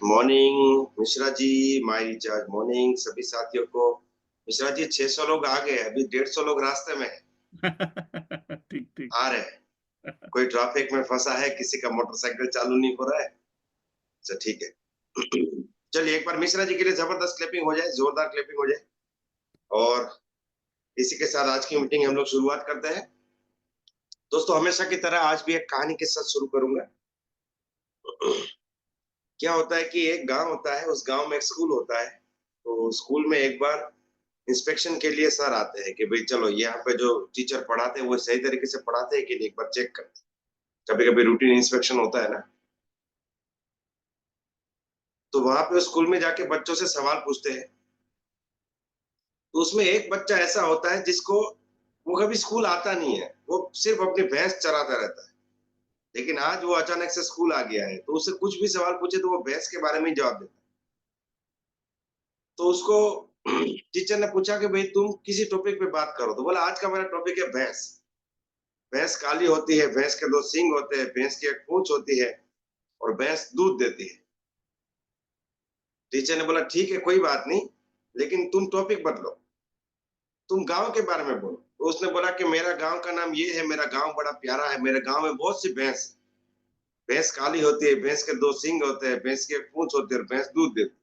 Morning Mishra ji. My recharge morning सभी साथियों को। मिश्रा जी 600 लोग आ गए, अभी 150 लोग रास्ते में हैं, ठीक, ठीक। आ रहे हैं। कोई ट्रैफिक में फंसा है, किसी का मोटरसाइकिल चालू नहीं हो रहा है। अच्छा ठीक है। चलिए एक बार मिश्रा जी के लिए जबरदस्त क्लैपिंग हो जाए, जोरदार क्लैपिंग हो जाए। और इसी के साथ आज की मीटिंग हम लोग शुरुआत करते हैं। दोस्तों हमेशा की तरह आज भी एक कहानी के साथ शुरू करूंगा। क्या होता है कि एक गांव होता है, उस गांव में एक स्कूल होता है। तो स्कूल में एक बार इंस्पेक्शन के लिए सर आते हैं कि भाई चलो यहाँ पे जो टीचर पढ़ाते हैं वो सही तरीके से पढ़ाते हैं कि नहीं, एक बार चेक करते हैं। कभी कभी रूटीन इंस्पेक्शन होता है ना। तो वहां पे स्कूल में जाके बच्चों से सवाल पूछते हैं। तो उसमें एक बच्चा ऐसा होता है जिसको वो कभी स्कूल आता नहीं है, वो सिर्फ अपनी भैंस चराता रहता है। लेकिन आज वो अचानक से स्कूल आ गया है, तो उससे कुछ भी सवाल पूछे तो वो भैंस के बारे में ही जवाब देता है। तो उसको टीचर ने पूछा कि भाई तुम किसी टॉपिक पे बात करो, तो बोला आज का मेरा टॉपिक है भैंस। भैंस काली होती है, भैंस के दो सींग होते हैं, भैंस की एक पूंछ होती है और भैंस दूध देती है। टीचर ने बोला ठीक है कोई बात नहीं, लेकिन तुम टॉपिक बदलो, तुम गांव के बारे में बोलो। तो उसने बोला कि मेरा गांव का नाम ये है, मेरा गांव बड़ा प्यारा है, मेरे गांव में बहुत सी भैंस है। भैंस काली होती है, भैंस के दो सींग होते हैं, भैंस की एक पूंछ होती है और भैंस दूध देती है।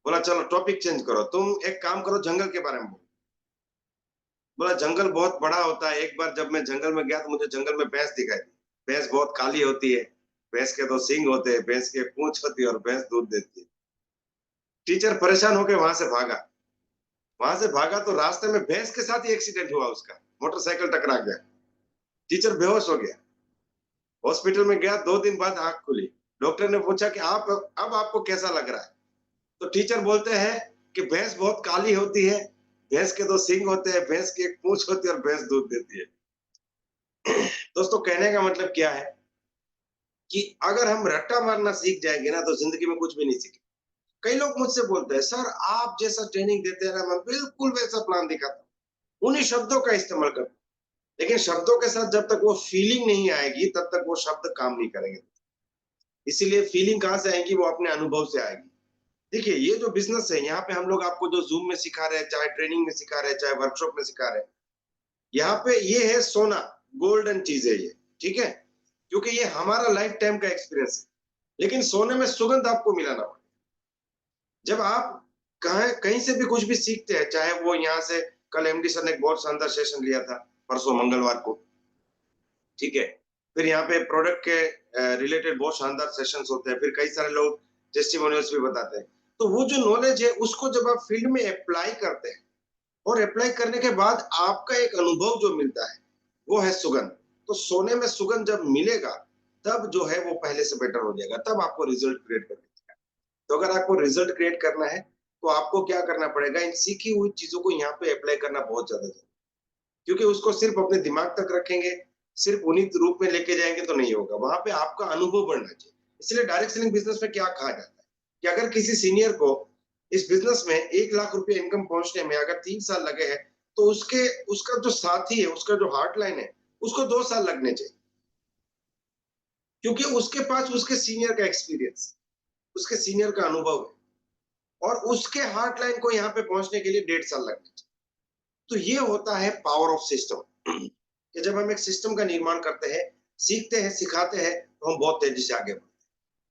बोला चलो टॉपिक चेंज करो, तुम एक काम करो जंगल के बारे में बोलो। बोला जंगल बहुत बड़ा होता है, एक बार जब मैं जंगल में गया तो मुझे जंगल में भैंस दिखाई दी। भैंस बहुत काली होती है, भैंस के दो सींग होते हैं, भैंस की एक पूंछ होती है और भैंस दूध देती है। टीचर परेशान होकर वहां से भागा। वहां से भागा तो रास्ते में भैंस के साथ ही एक्सीडेंट हुआ, उसका मोटरसाइकिल टकरा गया। टीचर बेहोश हो गया। हॉस्पिटल में गया, 2 दिन बाद आंख खुली। डॉक्टर ने पूछा कि आप अब आपको कैसा लग रहा है। तो टीचर बोलते हैं कि भैंस बहुत काली होती है, भैंस के दो सींग होते हैं, भैंस की एक पूंछ होती है और भैंस दूध देती है। दोस्तों कहने का मतलब क्या है कि अगर हम रट्टा मारना सीख जाएंगे ना तो जिंदगी में कुछ भी नहीं सीखेंगे। कई लोग मुझसे बोलते हैं सर आप जैसा ट्रेनिंग देते हैं ना, मैं बिल्कुल वैसा प्लान दिखाता हूँ, उन्हीं शब्दों का इस्तेमाल करता हूँ। लेकिन शब्दों के साथ जब तक वो फीलिंग नहीं आएगी तब तक वो शब्द काम नहीं करेंगे। इसीलिए फीलिंग कहाँ से आएगी, वो अपने अनुभव से आएगी। देखिए ये जो बिजनेस है, यहाँ पे हम लोग आपको जो जूम में सिखा रहे हैं, चाहे ट्रेनिंग में सिखा रहे हैं, चाहे वर्कशॉप में सिखा रहे हैं, यहाँ पे ये है सोना, गोल्डन चीज है ये। ठीक है, क्योंकि ये हमारा लाइफ टाइम का एक्सपीरियंस है। लेकिन सोने में सुगंध आपको मिलाना पड़ेगा। जब आप कहीं से भी कुछ भी सीखते हैं, चाहे वो यहाँ से, कल एमडी सर ने एक बहुत शानदार सेशन लिया था, परसों मंगलवार को। ठीक है, फिर यहाँ पे प्रोडक्ट के रिलेटेड बहुत शानदार सेशंस होते हैं, फिर कई सारे लोग टेस्टिमोनियल्स भी बताते हैं। तो वो जो नॉलेज है उसको जब आप फील्ड में अप्लाई करते हैं और अप्लाई करने के बाद आपका एक अनुभव जो मिलता है वो है सुगंध। तो सोने में सुगंध जब मिलेगा तब जो है वो पहले से बेटर हो जाएगा, तब आपको रिजल्ट क्रिएट करना है। तो अगर आपको रिजल्ट क्रिएट करना है तो आपको क्या करना पड़ेगा, इन सीखी हुई चीजों को यहाँ पे अप्लाई करना बहुत ज्यादा जरूरी है। क्योंकि उसको सिर्फ अपने दिमाग तक रखेंगे, सिर्फ उन्हीं रूप में लेके जाएंगे तो नहीं होगा, वहां पे आपका अनुभव बढ़ना चाहिए। इसलिए डायरेक्ट सेलिंग बिजनेस में क्या कहा जाता है कि अगर किसी सीनियर को इस बिजनेस में 1 लाख रुपए इनकम पहुंचने में अगर 3 साल लगे हैं, तो उसके उसका जो साथी है, उसका जो हार्ट लाइन है, उसको 2 साल लगने चाहिए। क्योंकि उसके पास उसके सीनियर का एक्सपीरियंस, उसके सीनियर का अनुभव है और उसके हार्ट लाइन को यहाँ पे पहुंचने के लिए 1.5 साल लगने चाहिए। तो ये होता है पावर ऑफ सिस्टम। कि जब हम एक सिस्टम का निर्माण करते हैं, सीखते हैं, सिखाते हैं, तो हम बहुत तेजी से आगे बढ़ते हैं।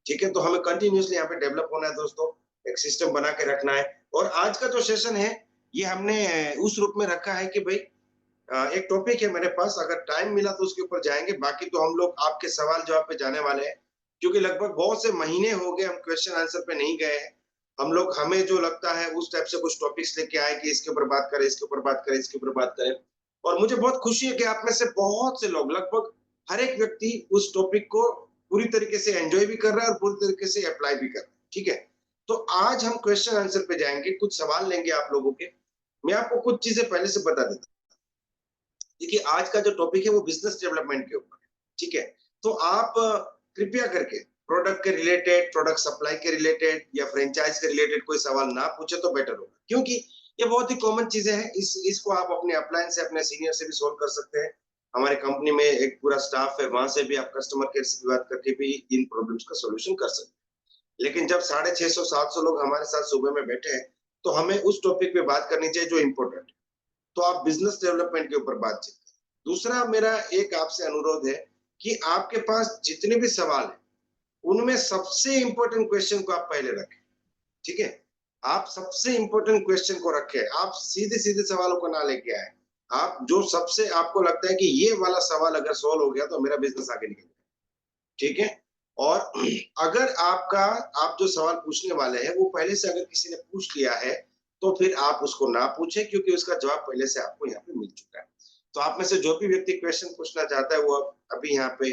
ठीक है, तो हमें कंटिन्यूअसली यहाँ पे डेवलप होना है दोस्तों, एक सिस्टम बना के रखना है। और आज का जो सेशन है ये हमने उस रूप में रखा है कि भाई एक टॉपिक है मेरे पास, अगर टाइम मिला तो उसके ऊपर जाएंगे, बाकी तो हम लोग आपके सवाल जवाब पे जाने वाले हैं। क्योंकि लगभग बहुत से महीने हो गए हम क्वेश्चन आंसर पे नहीं गए हैं। हम लोग, हमें जो लगता है उस टाइप से कुछ टॉपिक्स लेके आए कि इसके ऊपर बात करें, इसके ऊपर बात करें, इसके ऊपर बात करें। और मुझे बहुत खुशी है कि आप में से बहुत से लोग, लगभग हर एक व्यक्ति उस टॉपिक को पूरी तरीके से एंजॉय भी कर रहा है और पूरी तरीके से अप्लाई भी कर रहा है। ठीक है, तो आज हम क्वेश्चन आंसर पे जाएंगे, कुछ सवाल लेंगे आप लोगों के। मैं आपको कुछ चीजें पहले से बता देता हूँ। देखिए आज का जो टॉपिक है वो बिजनेस डेवलपमेंट के ऊपर है। ठीक है, तो आप कृपया करके प्रोडक्ट के रिलेटेड, प्रोडक्ट सप्लाई के रिलेटेड या फ्रेंचाइज के रिलेटेड कोई सवाल ना पूछे तो बेटर होगा, क्योंकि ये बहुत ही कॉमन चीजें हैं। इसको आप अपने अपलाइन से, अपने सीनियर से भी सोल्व कर सकते हैं। हमारी कंपनी में एक पूरा स्टाफ है, वहां से भी आप कस्टमर केयर से भी बात करके भी इन प्रॉब्लम्स का सॉल्यूशन कर सकते हैं। लेकिन जब 650-700 लोग हमारे साथ सुबह में बैठे हैं, तो हमें उस टॉपिक पे बात करनी चाहिए जो इम्पोर्टेंट है। तो आप बिजनेस डेवलपमेंट के ऊपर बातचीत करें। दूसरा मेरा एक आपसे अनुरोध है कि आपके पास जितने भी सवाल हैं, उनमें सबसे इम्पोर्टेंट क्वेश्चन को आप पहले रखें, ठीक है? आप सबसे इम्पोर्टेंट क्वेश्चन को रखें, आप सीधे-सीधे सवालों को ना लेके आएँ। आप जो सबसे आपको लगता है कि ये वाला सवाल अगर सॉल्व हो गया तो मेरा बिज़नेस आगे निकल जाएगा, ठीक है? और अगर आपका आप जो सवाल पूछने वाले हैं, वो पहले से अगर किसी ने पूछ लिया है, तो फिर आप उसको ना पूछें क्योंकि उसका जवाब पहले से आपको यहाँ पे मिल चुका है। तो आप में से जो भी व्यक्ति क्वेश्चन पूछना चाहता है, वो अभी यहाँ पे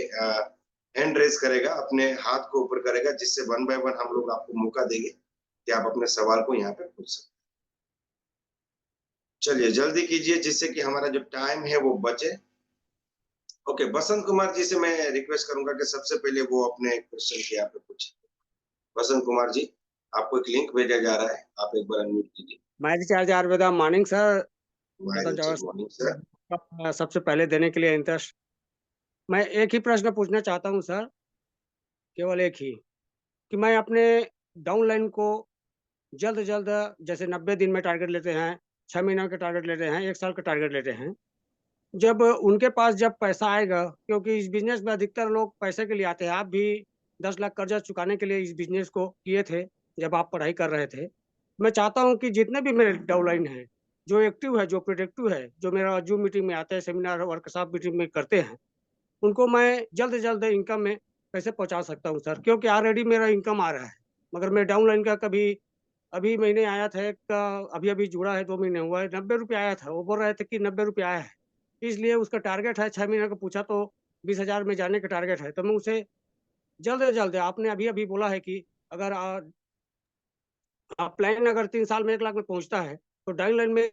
हैंड रेज़ करेगा, अपने हाथ को ऊपर करेगा, जिससे वन बाय वन हम लोग आपको मौका देंगे कि आप अपने सवाल को यहाँ पे पूछ सकते हैं। चलिए जल्दी कीजिए जिससे कि हमारा जो टाइम है वो बचे। ओके, बसंत कुमार जी से मैं रिक्वेस्ट करूँगा कि सबसे पहले वो अपने क्वेश्चन को यहाँ पे पूछें। बसंत कुमार जी, आपको एक लिंक भेजा जा रहा है, आप एक बार अनम्यूट कीजिए। My recharge are morning sir. My Richard morning sir. सबसे पहले देने के लिए इंटरेस्ट। मैं एक ही प्रश्न पूछना चाहता हूँ सर, केवल एक ही, कि मैं अपने डाउनलाइन को जल्द से जल्द, जैसे 90 दिन में टारगेट लेते हैं, 6 महीना का टारगेट लेते हैं, 1 साल का टारगेट लेते हैं। जब उनके पास जब पैसा आएगा, क्योंकि इस बिज़नेस में अधिकतर लोग पैसे के लिए आते हैं। आप भी 10 लाख कर्ज़ा चुकाने के लिए इस बिज़नेस को किए थे, जब आप पढ़ाई कर रहे थे। मैं चाहता हूँ कि जितने भी मेरे डाउनलाइन हैं, जो एक्टिव है, जो प्रोडक्टिव है, जो मेरा ज़ूम मीटिंग में आते हैं, सेमिनार, वर्कशॉप मीटिंग में करते हैं, उनको मैं जल्द से जल्द इनकम में कैसे पहुँचा सकता हूँ सर? क्योंकि ऑलरेडी मेरा इनकम आ रहा है, मगर मैं डाउनलाइन का कभी अभी महीने आया था एक का, अभी-अभी जुड़ा है, 2 महीने हुआ है, ₹90 आया था। वो बोल रहे थे कि ₹90 आया है। इसलिए उसका टारगेट है, 6 महीने का पूछा तो 20,000 में जाने का टारगेट है। तो मैं उसे जल्द से जल्द, आपने अभी-अभी बोला है कि अगर प्लान अगर 3 साल में 1 लाख में पहुँचता है, तो डाउनलाइन में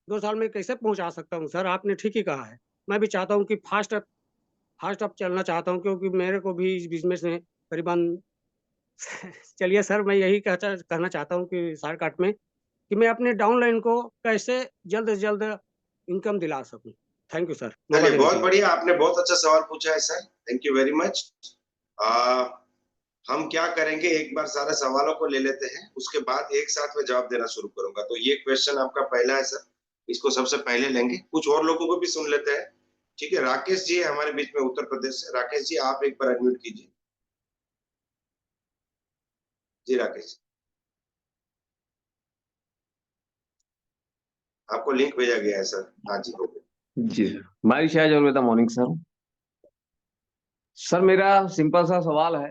2 साल में कैसे पहुँचा सकता हूँ सर? आपने ठीक ही कहा है। मैं भी चाहता हूँ कि फ़ास्ट अप चलना चाहता हूँ, क्योंकि मेरे को भी इस बिज़नेस में करीबन चलिए सर, मैं यही कहना चाहता हूँ कि शॉर्टकट में, कि मैं अपने डाउनलाइन को कैसे जल्द से जल्द इनकम दिला सकूँ। थैंक यू सर, मौका चलिए देने के बहुत लिए। बढ़िया, आपने बहुत अच्छा सवाल पूछा है sir, thank you very much. हम क्या करेंगे, एक बार सारे सवालों को ले लेते हैं, उसके बाद एक साथ में जवाब देना शुरू करूँगा। तो ये क्वेश्चन आपका पहला है सर, इसको सबसे पहले लेंगे। कुछ और लोगों को भी सुन लेते हैं, ठीक है? राकेश जी है हमारे बीच में उत्तर प्रदेश से। राकेश जी, आप एक बार अनम्यूट कीजिए। जी राकेश, आपको लिंक भेजा गया है सर। हाँ जी, हो गया। जी सर। माय रिचार्ज और मॉर्निंग सर। सर मेरा सिंपल सा सवाल है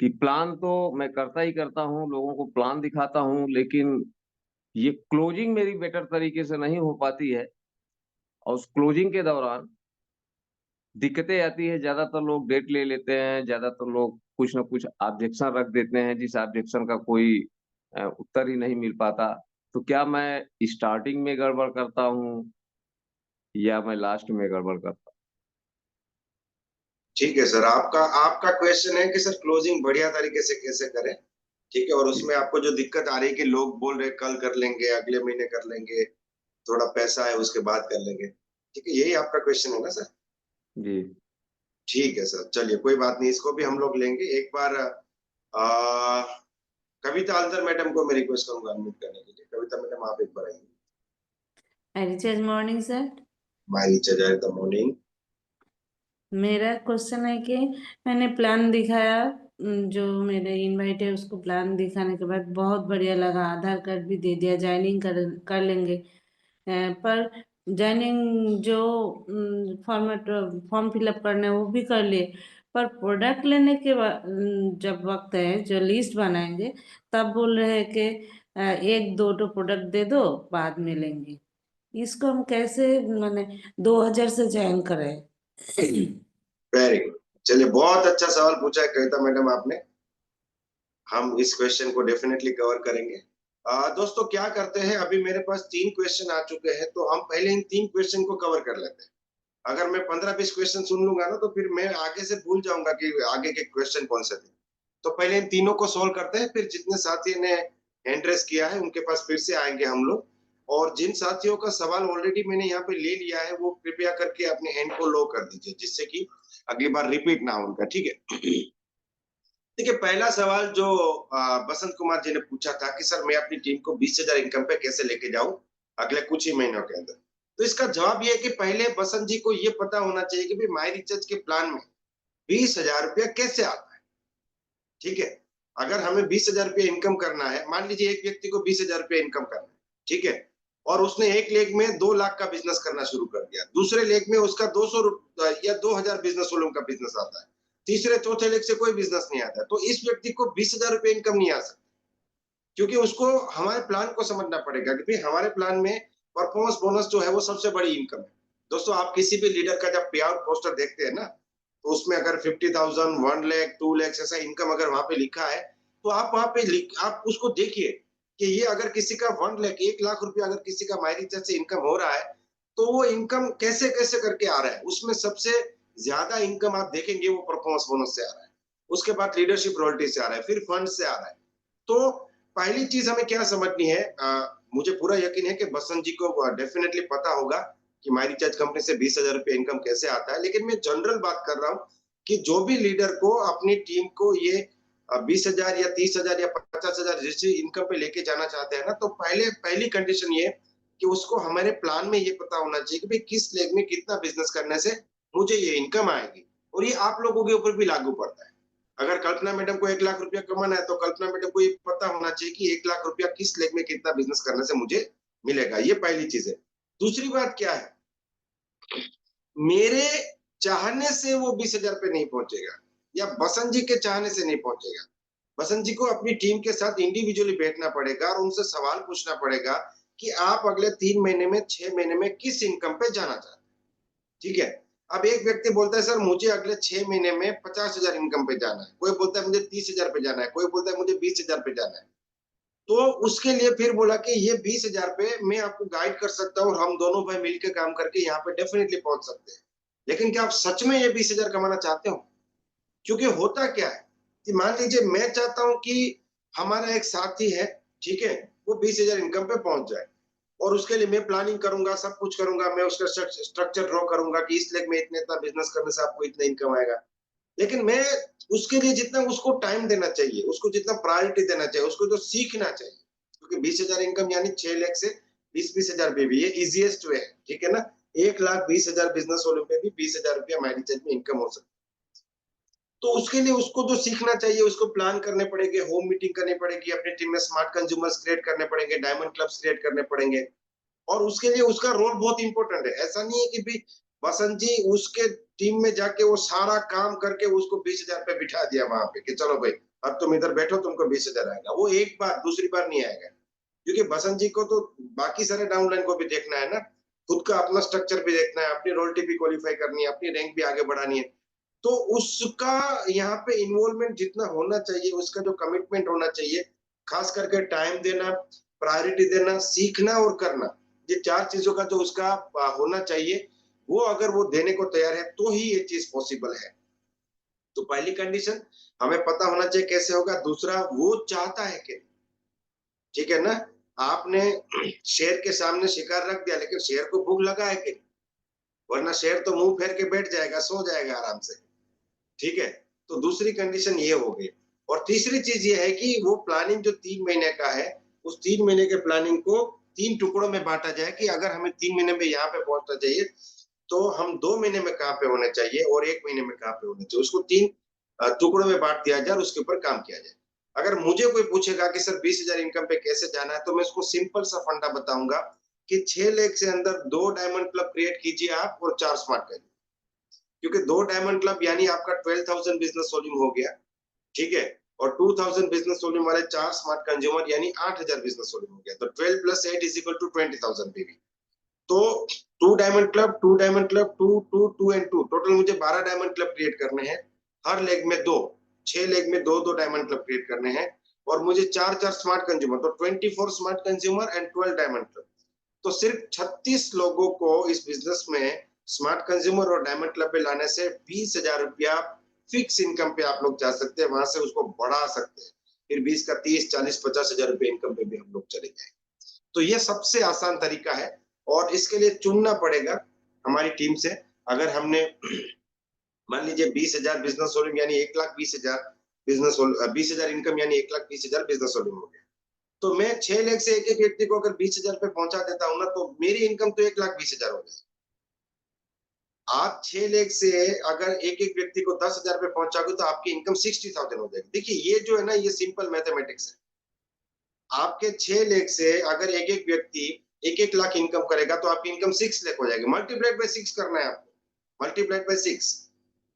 कि प्लान तो मैं करता ही करता हूँ, लोगों को प्लान दिखाता हूँ, लेकिन ये क्लोजिंग मेरी बेटर तरीके से नहीं हो पाती है और उस क्लोजिंग के दौरान दिक्कतें आती है। ज़्यादातर लोग डेट ले लेते हैं, ज़्यादातर लोग कुछ न कुछ ऑब्जेक्शन रख देते हैं, जिस ऑब्जेक्शन का कोई उत्तर ही नहीं मिल पाता। तो क्या मैं स्टार्टिंग में गड़बड़ करता हूँ या मैं लास्ट में गड़बड़ करता हूँ? ठीक है सर, आपका आपका क्वेश्चन है कि सर क्लोजिंग बढ़िया तरीके से कैसे करें, ठीक है? और जी, उसमें आपको जो दिक्कत आ रही है कि लोग बोल रहे हैं कल कर लेंगे, अगले महीने कर लेंगे, थोड़ा पैसा है उसके बाद कर लेंगे, ठीक है? यही आपका क्वेश्चन है ना सर? जी। ठीक है सर, चलिए कोई बात नहीं, इसको भी हम लोग लेंगे। एक बार कविता अल्तर मैडम को मैं रिक्वेस्ट करूँगा अनम्यूट करने के लिए। कविता मैडम, आप एक बार आइए। Recharge morning sir. My recharge the morning. मेरा क्वेश्चन है कि मैंने प्लान दिखाया, जो मेरे इनवाइट है उसको प्लान दिखाने के बाद बहुत बढ़िया लगा, आधार कार्ड भी दे दिया, ज्वाइनिंग कर लेंगे। पर ज्वाइनिंग जो फॉर्म फिलअप करना है वो भी कर लिए, पर प्रोडक्ट लेने के बाद जब वक्त है जो लिस्ट बनाएंगे, तब बोल रहे हैं कि 1-2 तो प्रोडक्ट दे दो, बाद में लेंगे। इसको हम कैसे माने 2000 से ज्वाइन करें? Very good. चलिए बहुत अच्छा सवाल पूछा है कविता मैडम आपने। हम इस क्वेश्चन को डेफिनेटली कवर करेंगे। दोस्तों क्या करते हैं, अभी मेरे पास 3 क्वेश्चन आ चुके हैं, तो हम पहले इन 3 क्वेश्चन को कवर कर लेते हैं। अगर मैं 15-20 क्वेश्चन सुन लूँगा ना, तो फिर मैं आगे से भूल जाऊँगा कि आगे के क्वेश्चन कौन-से थे। तो पहले इन तीनों को सॉल्व करते हैं, फिर जितने साथी ने हैंड रेज़ किया है, उनके पास फिर से आएँगे हम लोग। और जिन साथियों का सवाल ऑलरेडी मैंने यहाँ पे ले लिया है वो कृपया करके अपने हैंड को लो कर दीजिए, जिससे कि अगली बार रिपीट ना हो उनका, ठीक है। देखिए, पहला सवाल जो बसंत कुमार जी ने पूछा था कि सर मैं अपनी टीम को 20,000 इनकम पे कैसे लेके जाऊं अगले कुछ ही महीनों के अंदर। तो इसका जवाब ये है कि पहले बसंत जी को ये पता होना चाहिए कि भाई माई रिचार्ज के प्लान में 20,000 रुपया कैसे आता है, ठीक है। अगर हमें 20,000 रुपया इनकम करना है, मान लीजिए एक व्यक्ति को 20,000 रुपया इनकम करना है, ठीक है, और उसने एक लेग में 2 लाख का बिजनेस करना शुरू कर दिया, दूसरे लेग में उसका 200 या 2,000 बिजनेस वॉल्यूम का बिजनेस आता है, तीसरे चौथे लेग से कोई बिजनेस नहीं आता है, तो इस व्यक्ति को 20,000 रुपया इनकम नहीं आ सकती, क्योंकि उसको हमारे प्लान को समझना पड़ेगा कि भाई हमारे प्लान में परफॉर्मेंस बोनस जो है वो सबसे बड़ी इनकम है। दोस्तों, आप किसी भी लीडर का जब पे आउट पोस्टर देखते हैं ना, तो उसमें अगर 50,000, 1 लाख, 2 लाख ऐसा इनकम अगर वहां पे लिखा है, तो आप वहां पे आप उसको देखिए कि ये अगर किसी का 1 लाख, 1 लाख रुपया अगर किसी का माई रिचार्ज से इनकम हो रहा है, तो वो इनकम कैसे कैसे करके आ रहा है। उसमें सबसे ज्यादा इनकम आप देखेंगे वो परफॉर्मेंस बोनस से आ रहा है, उसके बाद लीडरशिप रॉयल्टी से आ रहा है, फिर फंड से आ रहा है। तो पहली चीज हमें क्या समझनी है, मुझे पूरा यकीन है कि बसंत जी को डेफिनेटली पता होगा कि माई रिचार्ज कंपनी से 20,000 रुपये इनकम कैसे आता है, लेकिन मैं जनरल बात कर रहा हूँ कि जो भी लीडर को अपनी टीम को ये 20,000 या 30,000 या 50,000 जिस इनकम पे लेके जाना चाहते हैं ना, तो पहली कंडीशन ये कि उसको हमारे प्लान में ये पता होना चाहिए कि भाई किस लेग में कितना बिजनेस करने से मुझे ये इनकम आएगी, और ये आप लोगों के ऊपर भी लागू पड़ता है। अगर कल्पना मैडम को 1 लाख रुपया कमाना है, तो कल्पना मैडम को ये पता होना चाहिए कि 1 लाख रुपया किस लेग में कितना बिजनेस करने से मुझे मिलेगा, ये पहली चीज है। दूसरी बात क्या है, मेरे चाहने से वो 20,000 पे नहीं पहुंचेगा, या बसंत जी के चाहने से नहीं पहुंचेगा। बसंत जी को अपनी टीम के साथ इंडिविजुअली बैठना पड़ेगा और उनसे सवाल पूछना पड़ेगा कि आप अगले 3 महीने में, 6 महीने में किस इनकम पे जाना चाहते हैं, ठीक है। अब एक व्यक्ति बोलता है सर मुझे अगले 6 महीने में 50,000 इनकम पे जाना है, कोई बोलता है मुझे 30,000 पे जाना है, कोई बोलता है मुझे 20,000 पे जाना है। तो उसके लिए फिर बोला कि ये 20,000 पे मैं आपको गाइड कर सकता हूँ और हम दोनों भाई मिलकर काम करके यहाँ पे डेफिनेटली पहुंच सकते हैं। लेकिन क्या आप सच में ये 20,000 कमाना चाहते हो? क्योंकि होता क्या है कि मान लीजिए मैं चाहता हूं कि हमारा एक साथी है, ठीक है, वो 20,000 इनकम पे पहुंच जाए, और उसके लिए मैं प्लानिंग करूंगा, सब कुछ करूंगा, मैं उसका स्ट्रक्चर ड्रॉ करूंगा कि इस लेग में इतने इतना बिजनेस करने से आपको इतना इनकम आएगा। लेकिन मैं उसके लिए जितना उसको टाइम देना चाहिए, उसको जितना प्रायोरिटी देना चाहिए, उसको तो सीखना चाहिए, क्योंकि 20,000 इनकम यानी 6 लाख से 20,000 पे भी ये इजीएस्ट वे है, ठीक है ना। 1,20,000 बिजनेस वॉल्यूम पे भी 20,000 रुपया माई रिचार्ज में इनकम हो सकती है। तो उसके लिए उसको जो सीखना चाहिए, उसको प्लान करने पड़ेंगे, होम मीटिंग करनी पड़ेगी, अपनी टीम में स्मार्ट कंज्यूमर्स क्रिएट करने पड़ेंगे, डायमंड क्लब्स क्रिएट करने पड़ेंगे, और उसके लिए उसका रोल बहुत इंपॉर्टेंट है। ऐसा नहीं है कि भी बसंत जी उसके टीम में जाके वो सारा काम करके उसको 20,000 पे बिठा दिया वहां पे कि चलो भाई अब तुम इधर बैठो, तुमको 20,000 आएगा। वो एक बार, दूसरी बार नहीं आएगा, क्योंकि बसंत जी को तो बाकी सारे डाउनलाइन को भी देखना है ना, खुद का अपना स्ट्रक्चर भी देखना है, अपनी रॉयल्टी भी क्वालिफाई करनी है, अपनी रैंक भी आगे बढ़ानी है। तो उसका यहाँ पे इन्वॉल्वमेंट जितना होना चाहिए, उसका जो कमिटमेंट होना चाहिए, खास करके टाइम देना, प्रायोरिटी देना, सीखना और करना, ये 4 चीजों का जो उसका होना चाहिए, वो अगर वो देने को तैयार है तो ही ये चीज पॉसिबल है। तो पहली कंडीशन हमें पता होना चाहिए कैसे होगा। दूसरा, वो चाहता है कि, ठीक है ना, आपने शेर के सामने शिकार रख दिया, लेकिन शेर को भूख लगा है कि, वरना शेर तो मुंह फेर के बैठ जाएगा, सो जाएगा आराम से, ठीक है। तो दूसरी कंडीशन ये हो गई, और तीसरी चीज ये है कि वो प्लानिंग जो 3 महीने का है, उस 3 महीने के प्लानिंग को 3 टुकड़ों में बांटा जाए कि अगर हमें 3 महीने में यहाँ पे पहुंचना चाहिए, तो हम 2 महीने में कहाँ पे होने चाहिए और 1 महीने में कहाँ पे होने चाहिए, उसको 3 टुकड़ों में बांट दिया जाए और उसके ऊपर काम किया जाए। अगर मुझे कोई पूछेगा कि सर 20,000 इनकम पे कैसे जाना है, तो मैं उसको सिंपल सा फंडा बताऊंगा कि 6 लाख से अंदर 2 डायमंड क्लब क्रिएट कीजिए आप, और 4 स्मार्ट करिए, क्योंकि 2 डायमंड क्लब यानी आपका 12,000 बिजनेस वॉल्यूम हो गया, ठीक है, और 2,000 बिजनेस वॉल्यूम वाले 4 स्मार्ट कंज्यूमर यानी 8,000 बिजनेस वॉल्यूम हो गया। तो 12 + 8 = 20,000 पीवी। तो 2 diamond club, 2 diamond club, 2, 2, 2 and 2, total मुझे 12 डायमंड क्लब क्रिएट करने हैं। हर लेग में 2, 6 लेग में 2-2 डायमंड क्लब क्रिएट करने हैं, और मुझे 4-4 स्मार्ट कंज्यूमर, तो 24 smart consumer and 12 diamond club. तो सिर्फ 36 लोगों को इस बिजनेस में स्मार्ट कंज्यूमर और डायमंड क्लब पे लाने से 20,000 रुपया फिक्स इनकम पे आप लोग जा सकते हैं, वहां से उसको बढ़ा सकते हैं, फिर 20 का 30, 40, 50,000 रुपए इनकम पे भी हम लोग चले जाएंगे। तो ये सबसे आसान तरीका है और इसके लिए चुनना पड़ेगा हमारी टीम से। अगर हमने मान लीजिए 20,000 बिजनेस वॉल्यूम यानी 1,20,000 20,000 इनकम यानी 1,20,000 बिजनेस वॉल्यूम हो गया। तो मैं 6 लाख से एक-एक व्यक्ति को अगर 20,000 पे पहुंचा देता हूं ना, तो मेरी इनकम तो 1,20,000 हो जाएगी। आप 6 लाख से अगर एक-एक व्यक्ति को 10,000 पे पहुंचाओगे तो आपकी इनकम 60,000 हो जाएगी। देखिए ये जो है ना, ये सिंपल मैथमेटिक्स है। आपके 6 लाख से अगर एक-एक व्यक्ति 1-1 लाख इनकम करेगा तो आपकी इनकम 6 लाख हो जाएगी। मल्टीप्लाइड बाय 6 करना है आपको। Multiplied by 6।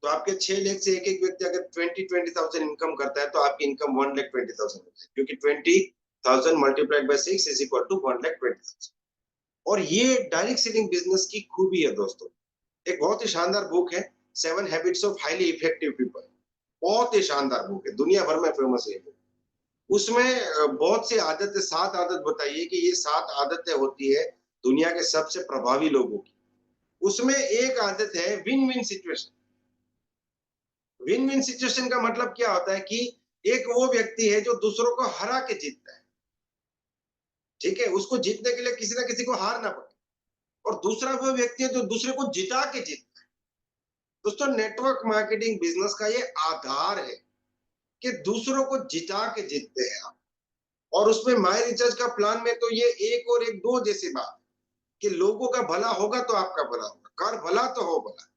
तो आपके 6 लाख से एक-एक व्यक्ति अगर 20,000 इनकम करता है तो आपकी इनकम 1,20,000 हो जाएगी, क्योंकि 20,000 multiplied by 6 is equal to 1,20,000। और ये डायरेक्ट सेलिंग बिजनेस की खूबी है दोस्तों। एक बहुत ही शानदार बुक है 7 habits of highly effective people. बहुत ही शानदार बुक है, दुनिया भर में फेमस है ये बुक। उसमें बहुत सी आदतें, 7 आदत बताई है कि ये 7 आदतें होती है दुनिया के सबसे प्रभावी लोगों की। उसमें एक आदत है win win situation. Win win situation का मतलब क्या होता है कि एक वो व्यक्ति है जो दूसरों को हरा के जीतता है, ठीक है, उसको जीतने के लिए किसी ना किसी को हारना पड़े। और दूसरा वो व्यक्ति है जो दूसरे को जिता के जीतता है। दोस्तों नेटवर्क मार्केटिंग बिजनेस का ये आधार है कि दूसरों को जिता के जीतते हैं आप। और उसमें माई रिचार्ज का प्लान में तो ये एक और एक दो जैसी बात कि लोगों का भला होगा तो आपका भला होगा, कर भला तो हो भला,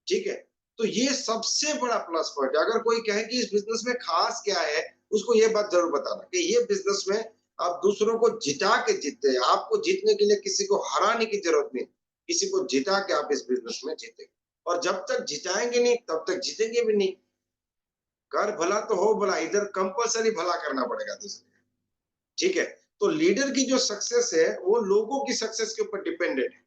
ठीक है। तो ये सबसे बड़ा प्लस पॉइंट है। अगर कोई कहे कि इस बिजनेस में खास क्या है, उसको ये बात जरूर बताना कि ये बिजनेस में आप दूसरों को जिता के जीतते हैं। आपको जीतने के लिए किसी को हराने की जरूरत नहीं, किसी को जिता के आप इस बिजनेस में जीतेंगे। और जब तक जिताएंगे नहीं तब तक जीतेंगे भी नहीं। कर भला तो हो भला, इधर कंपलसरी भला करना पड़ेगा दूसरे, ठीक है। तो लीडर की जो सक्सेस है वो लोगों की सक्सेस के ऊपर डिपेंडेंट है,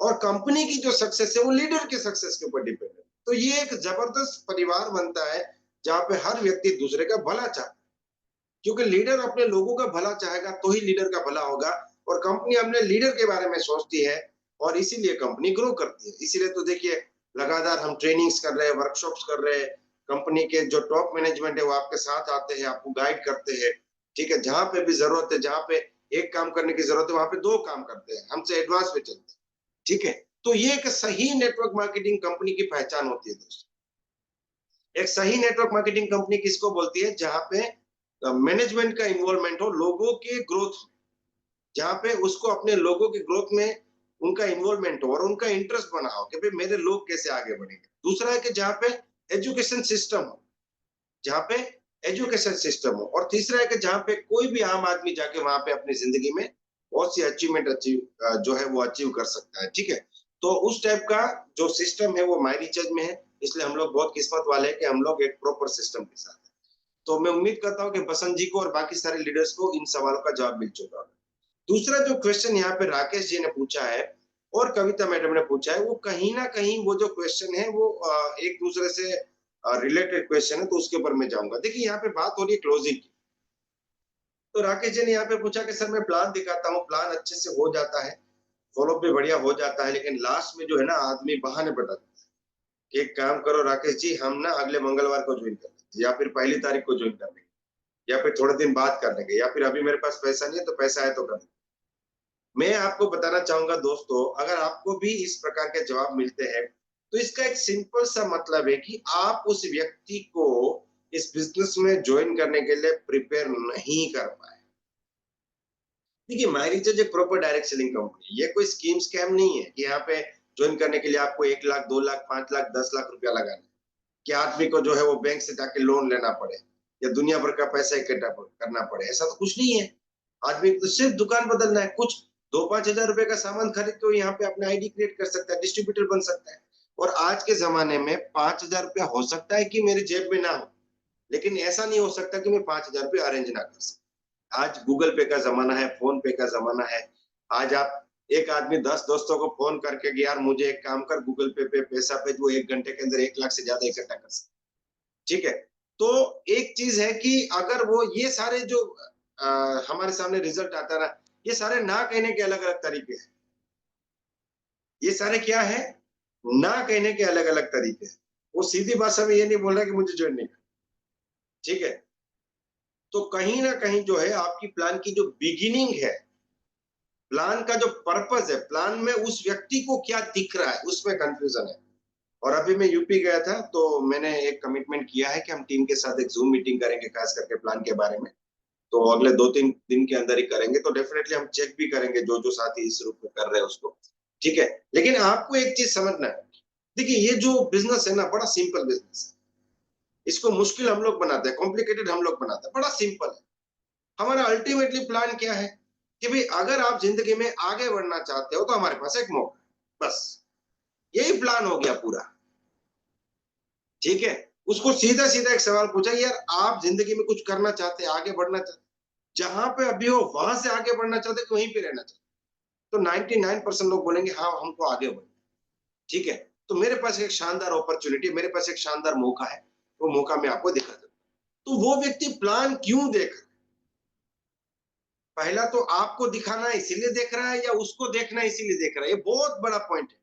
और कंपनी की जो सक्सेस है वो लीडर के सक्सेस के ऊपर डिपेंडेंट है। तो ये एक जबरदस्त परिवार बनता है जहां पे हर व्यक्ति दूसरे का भला चाहता है, क्योंकि लीडर अपने लोगों का भला चाहेगा तो ही लीडर का भला होगा। और कंपनी अपने लीडर के बारे में सोचती है और इसीलिए कंपनी ग्रो करती है। इसीलिए तो देखिए लगातार हम ट्रेनिंग्स कर रहे हैं, वर्कशॉप्स कर रहे हैं। कंपनी के जो टॉप मैनेजमेंट है वो आपके साथ आते हैं, आपको गाइड करते हैं, ठीक है। जहां पे भी जरूरत है, जहां पे एक काम करने की जरूरत है वहां पे 2 काम करते हैं, हमसे एडवांस पे चलते हैं, ठीक है। तो ये एक सही नेटवर्क मार्केटिंग कंपनी की पहचान होती है दोस्तों। एक सही नेटवर्क मार्केटिंग कंपनी किसको बोलती है? जहां पे मैनेजमेंट का इन्वॉल्वमेंट हो लोगों के ग्रोथ, जहां पे उसको अपने लोगों की ग्रोथ में उनका इन्वॉल्वमेंट हो और उनका इंटरेस्ट बना हो कि भाई मेरे लोग कैसे आगे बढ़ेंगे। दूसरा है कि जहां पे एजुकेशन सिस्टम हो, जहां पे एजुकेशन सिस्टम हो। और तीसरा है कि जहां पे कोई भी आम आदमी जाके वहां पे अपनी जिंदगी में बहुत सी अचीवमेंट जो है वो अचीव कर सकता है, ठीक है। तो उस टाइप का जो सिस्टम है वो माई रिचार्ज में है, इसलिए हम लोग बहुत किस्मत वाले हैं कि हम लोग एक प्रॉपर सिस्टम के साथ हैं। तो मैं उम्मीद करता हूँ कि बसंत जी को और बाकी सारे लीडर्स को इन सवालों का जवाब मिल चुका होगा। दूसरा जो क्वेश्चन यहाँ पे राकेश जी ने पूछा है और कविता मैडम ने पूछा है, वो कहीं ना कहीं वो जो क्वेश्चन है वो एक दूसरे से रिलेटेड क्वेश्चन है, तो उसके ऊपर मैं जाऊंगा। देखिए यहाँ पे बात हो रही है क्लोजिंग की। तो राकेश जी ने यहाँ पे पूछा कि सर मैं प्लान दिखाता हूँ, प्लान अच्छे से हो जाता है, फॉलोअप भी बढ़िया हो जाता है, लेकिन लास्ट में जो है ना आदमी बहाने बताता है कि एक काम करो राकेश जी, हम ना अगले मंगलवार को ज्वाइन कर लेंगे, या फिर 1 तारीख को ज्वाइन कर लेंगे, या फिर थोड़े दिन बाद कर लेंगे, या फिर अभी मेरे पास पैसा नहीं है तो पैसा है तो कर लेंगे। मैं आपको बताना चाहूंगा दोस्तों, अगर आपको भी इस प्रकार के जवाब मिलते हैं तो इसका एक सिंपल सा मतलब है कि आप उस व्यक्ति को इस बिजनेस में ज्वाइन करने के लिए प्रिपेयर नहीं कर पाए। देखिए माई रिचार्ज एक प्रॉपर डायरेक्ट सेलिंग कंपनी, ये कोई स्कीम स्कैम नहीं है कि यहाँ पे ज्वाइन करने के लिए आपको 1 लाख 2 लाख 5 लाख 10 लाख रुपया लगाना है, कि आदमी को जो है वो बैंक से जाके लोन लेना पड़े या दुनिया भर का पैसा इकट्ठा करना पड़े, ऐसा तो कुछ नहीं है। आदमी को तो सिर्फ दुकान बदलना है, कुछ 2-5 हजार रुपए का सामान खरीद के यहाँ पे अपना आईडी क्रिएट कर सकता है, डिस्ट्रीब्यूटर बन सकता है। और आज के जमाने में 5,000 रुपया हो सकता है कि मेरे जेब में ना हो, लेकिन ऐसा नहीं हो सकता कि मैं 5,000 रुपये अरेंज ना कर सकूं। आज गूगल पे का जमाना है, फोन पे का जमाना है। आज आप एक आदमी 10 दोस्तों को फोन करके कि यार मुझे एक काम कर, गूगल पे पे पैसा भेज, वो 1 घंटे के अंदर 1 लाख से ज्यादा इकट्ठा कर सकता है, ठीक है। तो एक चीज है कि अगर वो ये सारे जो हमारे सामने रिजल्ट आता है ना, ये सारे ना कहने के अलग अलग तरीके हैं। ये सारे क्या है? ना कहने के अलग अलग तरीके हैं। वो सीधी भाषा में ये नहीं बोल रहा कि मुझे ज्वाइन नहीं करना, ठीक है। तो कहीं ना कहीं जो है आपकी प्लान की जो बिगिनिंग है प्लान का जो पर्पस है, प्लान में उस व्यक्ति को क्या दिख रहा है, उसमें कंफ्यूजन है। और अभी मैं यूपी गया था, तो मैंने एक कमिटमेंट किया है कि हम टीम के साथ एक ज़ूम मीटिंग करेंगे, खास करके प्लान के बारे में। तो अगले 2-3 दिन के अंदर ही करेंगे, तो डेफिनिटली हम चेक भी करेंगे जो-जो साथी इस रूप में कर रहे हैं उसको, ठीक है? लेकिन आपको एक चीज़ समझना है, देखिए ये जो बिज़नेस है ना, बड़ा सिंपल बिज़नेस है। इसको मुश्किल हम लोग बनाते हैं, कॉम्प्लिकेटेड हम लोग बनाते हैं, बड़ा सिंपल है। हमारा अल्टीमेटली प्लान क्या है कि भाई अगर आप ज़िंदगी में आगे बढ़ना चाहते हो, तो हमारे पास एक मौका है, बस। यही प्लान हो गया पूरा, ठीक है? उसको सीधा-सीधा एक सवाल पूछा, यार आप ज़िंदगी में कुछ करना चाहते हैं, आगे बढ़ना चाहते हैं, जहाँ पे अभी हो वहाँ से आगे बढ़ना चाहते हैं कि वहीं पे रहना चाहते हैं? तो 99% लोग बोलेंगे हाँ, हमको आगे बढ़ना है, ठीक है? तो मेरे पास एक शानदार अपॉर्च्युनिटी है, मेरे पास एक शानदार मौका है, वो मौका मैं आपको दिखा दूँ। तो वो व्यक्ति प्लान क्यों देख रहा है? पहला तो आपको दिखाना इसीलिए देख रहा है या उसको देखना इसीलिए देख रहा है? ये बहुत बड़ा पॉइंट है।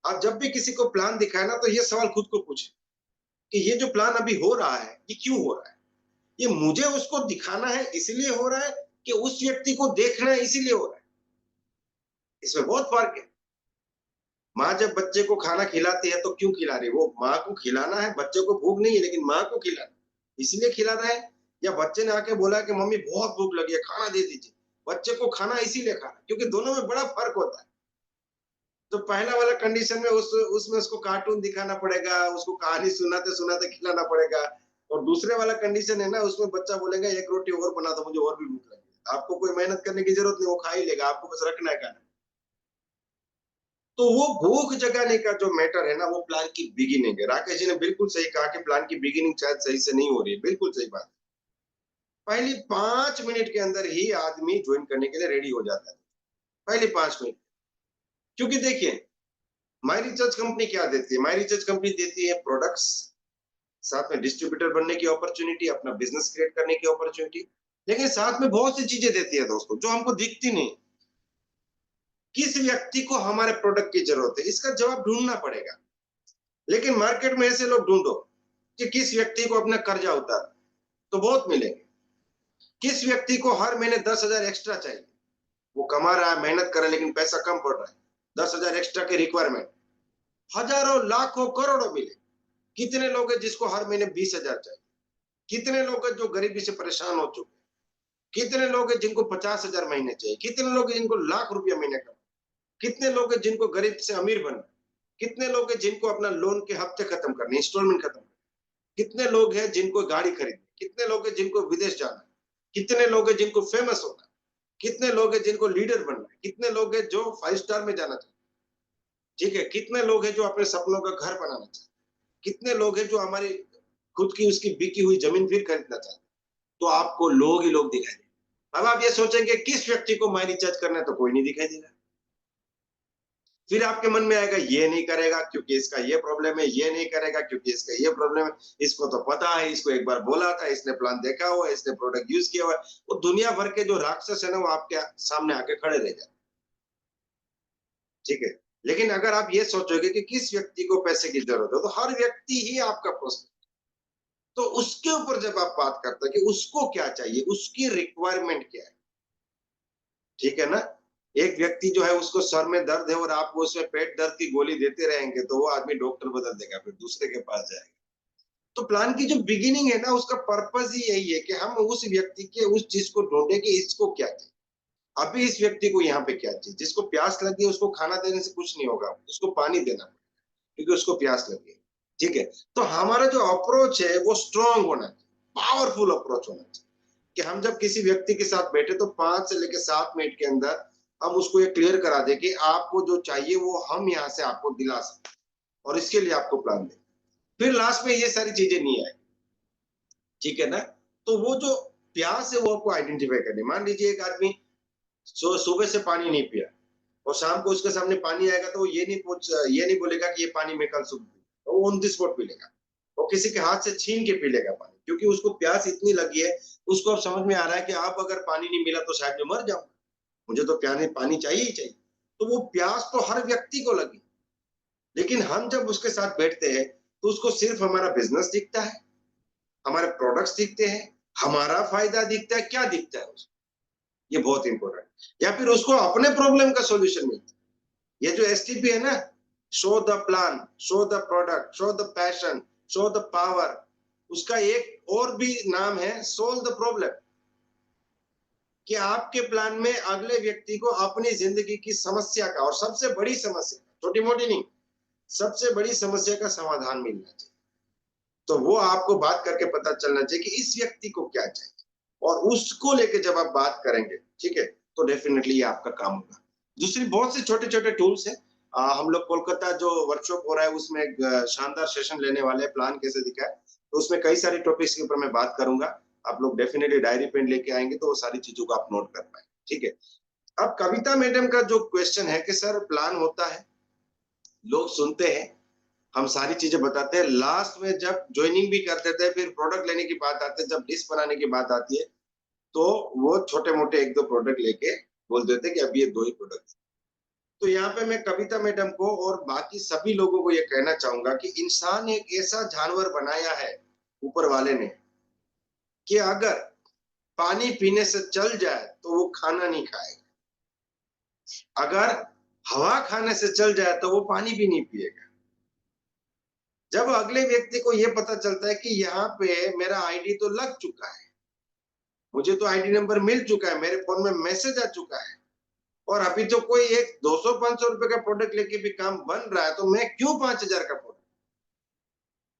आप जब भी किसी को प्लान दिखाए ना, तो ये सवाल खुद को पूछें कि ये जो प्लान अभी हो रहा है, ये क्यों हो रहा है? ये मुझे उसको दिखाना है इसलिए हो रहा है कि उस व्यक्ति को देखना है इसीलिए हो रहा है? इसमें बहुत फ़र्क है। माँ जब बच्चे को खाना खिलाती है तो क्यों खिला रही है? वो माँ को खिलाना है, बच्चे को भूख नहीं है लेकिन माँ को खिलाना है, इसलिए खिला रहा है? या बच्चे ने आके बोला कि मम्मी बहुत भूख लगी है, खाना दे दीजिए। बच्चे को खाना इसीलिए खाना है, क्योंकि दोनों में बड़ा फ़र्क होता है। तो पहला वाला कंडीशन में उसमें उसको कार्टून दिखाना पड़ेगा, उसको कहानी सुनाते-सुनाते खिलाना पड़ेगा। और दूसरे वाला कंडीशन है ना, उसमें बच्चा बोलेगा 1 रोटी और बना दो, मुझे और भी भूख लगी है। आपको कोई मेहनत करने की ज़रूरत नहीं, वो खा ही लेगा, आपको बस रखना है खाना। तो वो भूख जगाने का जो मैटर है ना, वो प्लान की बिगिनिंग है। राकेश जी ने बिल्कुल सही कहा कि प्लान की बिगिनिंग शायद सही से नहीं हो रही है, बिल्कुल सही बात। पहली 5 मिनट के अंदर ही आदमी जॉइन करने के लिए रेडी हो जाता है, पहले 5 मिनट। क्योंकि देखिए, माय रिसर्च कंपनी क्या देती है? माय रिसर्च कंपनी देती है प्रोडक्ट्स, साथ में डिस्ट्रीब्यूटर बनने की अपॉर्चुनिटी, अपना बिज़नेस क्रिएट करने की अपॉर्चुनिटी, लेकिन साथ में बहुत सी चीज़ें देती है दोस्तों, जो हमको दिखती नहीं। किस व्यक्ति को हमारे प्रोडक्ट की ज़रूरत है? इसका जवाब ढूँढना पड़ेगा। लेकिन मार्केट में ऐसे लोग ढूँढो कि किस व्यक्ति को अपना कर्जा उतारना, तो बहुत मिलेंगे। किस व्यक्ति को हर महीने 10,000 एक्स्ट्रा चाहिए? वो कमा रहा है, मेहनत कर रहा है, लेकिन पैसा कम पड़ रहा है। 10,000 एक्स्ट्रा की रिक्वायरमेंट, हज़ारों, लाखों, करोड़ों मिले। कितने लोग हैं जिसको हर महीने 20,000 चाहिए? कितने लोग हैं जो गरीबी से परेशान हो चुके हैं? कितने लोग हैं जिनको 50,000 महीने चाहिए? कितने लोग हैं जिनको लाख रुपया महीने का? कितने लोग हैं जिनको गरीब से अमीर बनना है? कितने लोग हैं जिनको अपना लोन के हफ्ते खत्म करने, इंस्टॉलमेंट खत्म करनी? कितने लोग हैं जिनको गाड़ी खरीदनी? कितने लोग हैं जिनको विदेश जाना है? कितने लोग हैं जिनको फेमस होना है? कितने लोग हैं जिनको लीडर बनना है? कितने लोग हैं जो 5 स्टार में जाना चाहते हैं? ठीक है? कितने लोग हैं जो अपने सपनों का घर बनाना चाहते हैं? कितने लोग हैं जो हमारी खुद की उसकी बिकी हुई ज़मीन फिर खरीदना चाहते हैं? तो आपको लोग ही लोग दिखाई देंगे। अब आप ये सोचेंगे किस व्यक्ति को माय रिचार्ज करना है, तो कोई नहीं दिखाई देगा। फिर आपके मन में आएगा ये नहीं करेगा क्योंकि इसका ये प्रॉब्लम है, ये नहीं करेगा क्योंकि इसका ये प्रॉब्लम है, इसको तो पता है, इसको एक बार बोला था, इसने प्लान देखा हुआ है, इसने प्रोडक्ट यूज़ किया हुआ है। वो दुनिया भर के जो राक्षस है ना, वो आपके सामने आके खड़े रह जाते हैं, ठीक है? लेकिन अगर आप ये सोचोगे कि किस व्यक्ति को पैसे की ज़रूरत है, तो हर व्यक्ति ही आपका प्रोस्पेक्ट। तो उसके ऊपर जब आप बात करते हैं कि उसको क्या चाहिए, उसकी रिक्वायरमेंट क्या है, ठीक है ना? एक व्यक्ति जो है उसको सर में दर्द है और आप वो उसमें पेट दर्द की गोली देते रहेंगे, तो वो आदमी डॉक्टर बदल देगा, फिर दूसरे के पास जाएगा। तो प्लान की जो बिगिनिंग है ना, उसका पर्पस ही यही है कि हम उस व्यक्ति के उस चीज़ को ढूँढे कि इसको क्या चाहिए। अभी इस व्यक्ति को यहाँ पे क्या चाहिए? जिसको प्यास लगी है उसको खाना देने से कुछ नहीं होगा, उसको पानी देना पड़ेगा, क्योंकि उसको प्यास लगी है, ठीक है? तो हमारा जो अप्रोच है वो स्ट्रॉन्ग होना चाहिए, पावरफुल अप्रोच होना चाहिए, कि हम जब किसी व्यक्ति के साथ बैठे तो 5 से लेके 7 मिनट के अंदर हम उसको ये क्लियर करा दें कि आपको जो चाहिए वो हम यहाँ से आपको दिला सकते हैं और इसके लिए आपको प्लान दें। फिर लास्ट में ये सारी चीज़ें नहीं आएगी, ठीक है ना? तो वो जो प्यास है वो आपको आइडेंटिफ़ाई करनी है। मान लीजिए एक आदमी सुबह से पानी नहीं पिया और शाम को उसके सामने पानी आएगा तो वो ये नहीं बोलेगा कि ये पानी मैं कल सुबह पी, वो ऑन द स्पॉट पी लेगा। वो किसी के हाथ से छीन के पी लेगा पानी, क्योंकि उसको प्यास इतनी लगी है, उसको अब समझ में आ रहा है कि अब अगर पानी नहीं मिला तो शायद मैं मर जाऊँगा। मुझे तो प्याने पानी चाहिए ही चाहिए। तो वो प्यास तो हर व्यक्ति को लगी। लेकिन हम जब उसके साथ बैठते हैं, तो उसको सिर्फ़ हमारा बिज़नेस दिखता है, हमारे प्रोडक्ट्स दिखते हैं, हमारा फ़ायदा दिखता है, क्या दिखता है उसको? ये बहुत इंपॉर्टेंट, या फिर उसको अपने प्रॉब्लम का सॉल्यूशन मिलता है। ये जो एसटीपी है ना, show the plan, show the product, show the passion, show the power, उसका एक और भी नाम है सोल्व द प्रॉब्लम, कि आपके प्लान में अगले व्यक्ति को अपनी जिंदगी की समस्या का, और सबसे बड़ी समस्या, छोटी मोटी नहीं, सबसे बड़ी समस्या का समाधान मिलना चाहिए। तो वो आपको बात करके पता चलना चाहिए कि इस व्यक्ति को क्या चाहिए, और उसको लेके जब आप बात करेंगे, ठीक है, तो डेफिनेटली ये आपका काम होगा। दूसरी बहुत से छोटे छोटे टूल्स हैं। हम लोग कोलकाता जो वर्कशॉप हो रहा है उसमें एक शानदार सेशन लेने वाले हैं, प्लान कैसे दिखाए, तो उसमें कई सारी टॉपिक्स के ऊपर मैं बात करूंगा। आप लोग डेफिनेटली डायरी पेन लेके आएंगे तो वो सारी चीजों को आप नोट कर पाएंगे, ठीक है। अब कविता मैडम का जो क्वेश्चन है कि सर प्लान होता है, लोग सुनते हैं, हम सारी चीजें बताते हैं, लास्ट में जब ज्वाइनिंग भी कर देते हैं, फिर प्रोडक्ट लेने की बात आती है, जब लिस्ट बनाने की बात आती है, तो वो छोटे मोटे एक दो प्रोडक्ट लेके बोल देते हैं कि अब ये 2 ही प्रोडक्ट। तो यहाँ पे मैं कविता मैडम को और बाकी सभी लोगों को ये कहना चाहूंगा कि इंसान एक ऐसा जानवर बनाया है ऊपर वाले ने, कि अगर पानी पीने से चल जाए तो वो खाना नहीं खाएगा, अगर हवा खाने से चल जाए तो वो पानी भी नहीं पिएगा। जब अगले व्यक्ति को ये पता चलता है कि यहाँ पे मेरा आईडी तो लग चुका है, मुझे तो आईडी नंबर मिल चुका है, मेरे फोन में मैसेज आ चुका है, और अभी तो कोई एक 200-500 रुपए का प्रोडक्ट लेके भी काम बन रहा है, तो मैं क्यों 5000 का प्रोडक्ट।